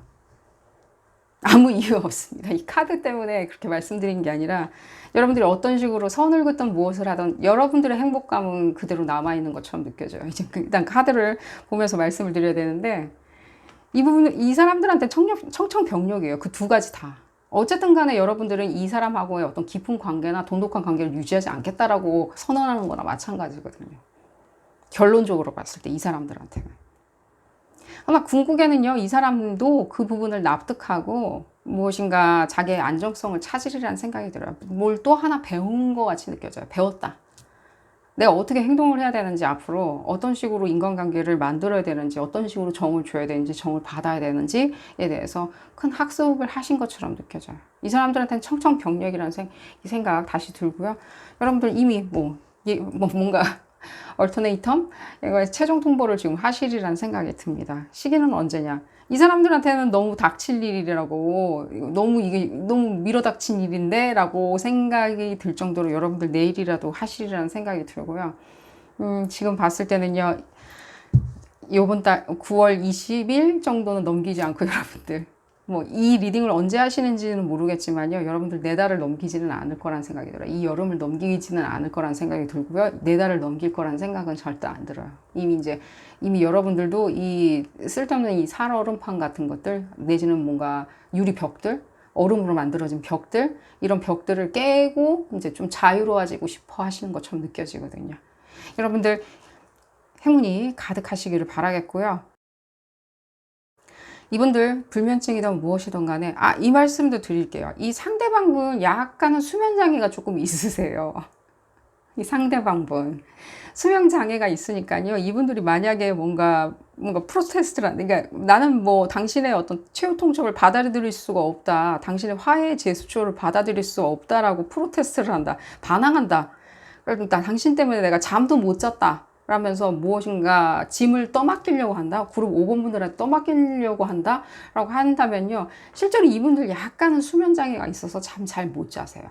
아무 이유 없습니다. 이 카드 때문에 그렇게 말씀드린 게 아니라 여러분들이 어떤 식으로 선을 긋든 무엇을 하든 여러분들의 행복감은 그대로 남아있는 것처럼 느껴져요. 이제 일단 카드를 보면서 말씀을 드려야 되는데 이 사람들한테 청천벽력이에요. 그 두 가지 다. 어쨌든 간에 여러분들은 이 사람하고의 어떤 깊은 관계나 돈독한 관계를 유지하지 않겠다라고 선언하는 거나 마찬가지거든요. 결론적으로 봤을 때 이 사람들한테는. 아마 궁극에는요, 이 사람도 그 부분을 납득하고 무엇인가 자기의 안정성을 찾으리라는 생각이 들어요. 뭘 또 하나 배운 것 같이 느껴져요. 배웠다. 내가 어떻게 행동을 해야 되는지, 앞으로 어떤 식으로 인간관계를 만들어야 되는지, 어떤 식으로 정을 줘야 되는지, 정을 받아야 되는지에 대해서 큰 학습을 하신 것처럼 느껴져요. 이 사람들한테는 청천벽력이라는 생각 다시 들고요. 여러분들 이미 뭔가 얼터네이텀? 이거 최종 통보를 지금 하시리라는 생각이 듭니다. 시기는 언제냐? 이 사람들한테는 너무 닥칠 일이라고, 이게 너무 밀어닥친 일인데? 라고 생각이 들 정도로 여러분들 내일이라도 하시리라는 생각이 들고요. 지금 봤을 때는요, 요번 달 9월 20일 정도는 넘기지 않고 여러분들, 이 리딩을 언제 하시는지는 모르겠지만요, 여러분들 4달을 넘기지는 않을 거란 생각이 들어요. 이 여름을 넘기지는 않을 거란 생각이 들고요. 4달을 넘길 거란 생각은 절대 안 들어요. 이미 여러분들도 이 쓸데없는 이 살얼음판 같은 것들, 내지는 뭔가 유리벽들, 얼음으로 만들어진 벽들, 이런 벽들을 깨고 이제 좀 자유로워지고 싶어 하시는 것처럼 느껴지거든요. 여러분들 행운이 가득하시기를 바라겠고요. 이분들 불면증이든 무엇이든 간에, 이 말씀도 드릴게요. 이 상대방분 약간은 수면장애가 조금 있으세요. 이 상대방분 수면장애가 있으니까요. 이분들이 만약에 뭔가 그러니까 나는 당신의 어떤 최후 통첩을 받아들일 수가 없다, 당신의 화해 제스처를 받아들일 수 없다라고 프로테스트를 한다, 반항한다. 그러니까 당신 때문에 내가 잠도 못 잤다 라면서 무엇인가 짐을 떠맡기려고 한다, 그룹 5번 분들한테 떠맡기려고 한다 라고 한다면요, 실제로 이분들 약간은 수면장애가 있어서 잠 잘 못 자세요.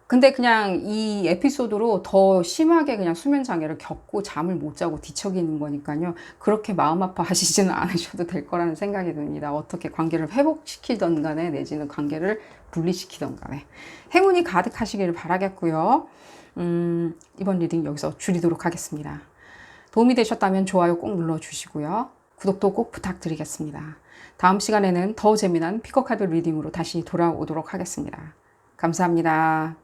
근데 그냥 이 에피소드로 더 심하게 그냥 수면장애를 겪고 잠을 못 자고 뒤척이는 거니까요, 그렇게 마음 아파하시지는 않으셔도 될 거라는 생각이 듭니다. 어떻게 관계를 회복시키던 간에, 내지는 관계를 분리시키던 간에 행운이 가득하시기를 바라겠고요. 이번 리딩 여기서 줄이도록 하겠습니다. 도움이 되셨다면 좋아요 꼭 눌러주시고요. 구독도 꼭 부탁드리겠습니다. 다음 시간에는 더 재미난 피커카드 리딩으로 다시 돌아오도록 하겠습니다. 감사합니다.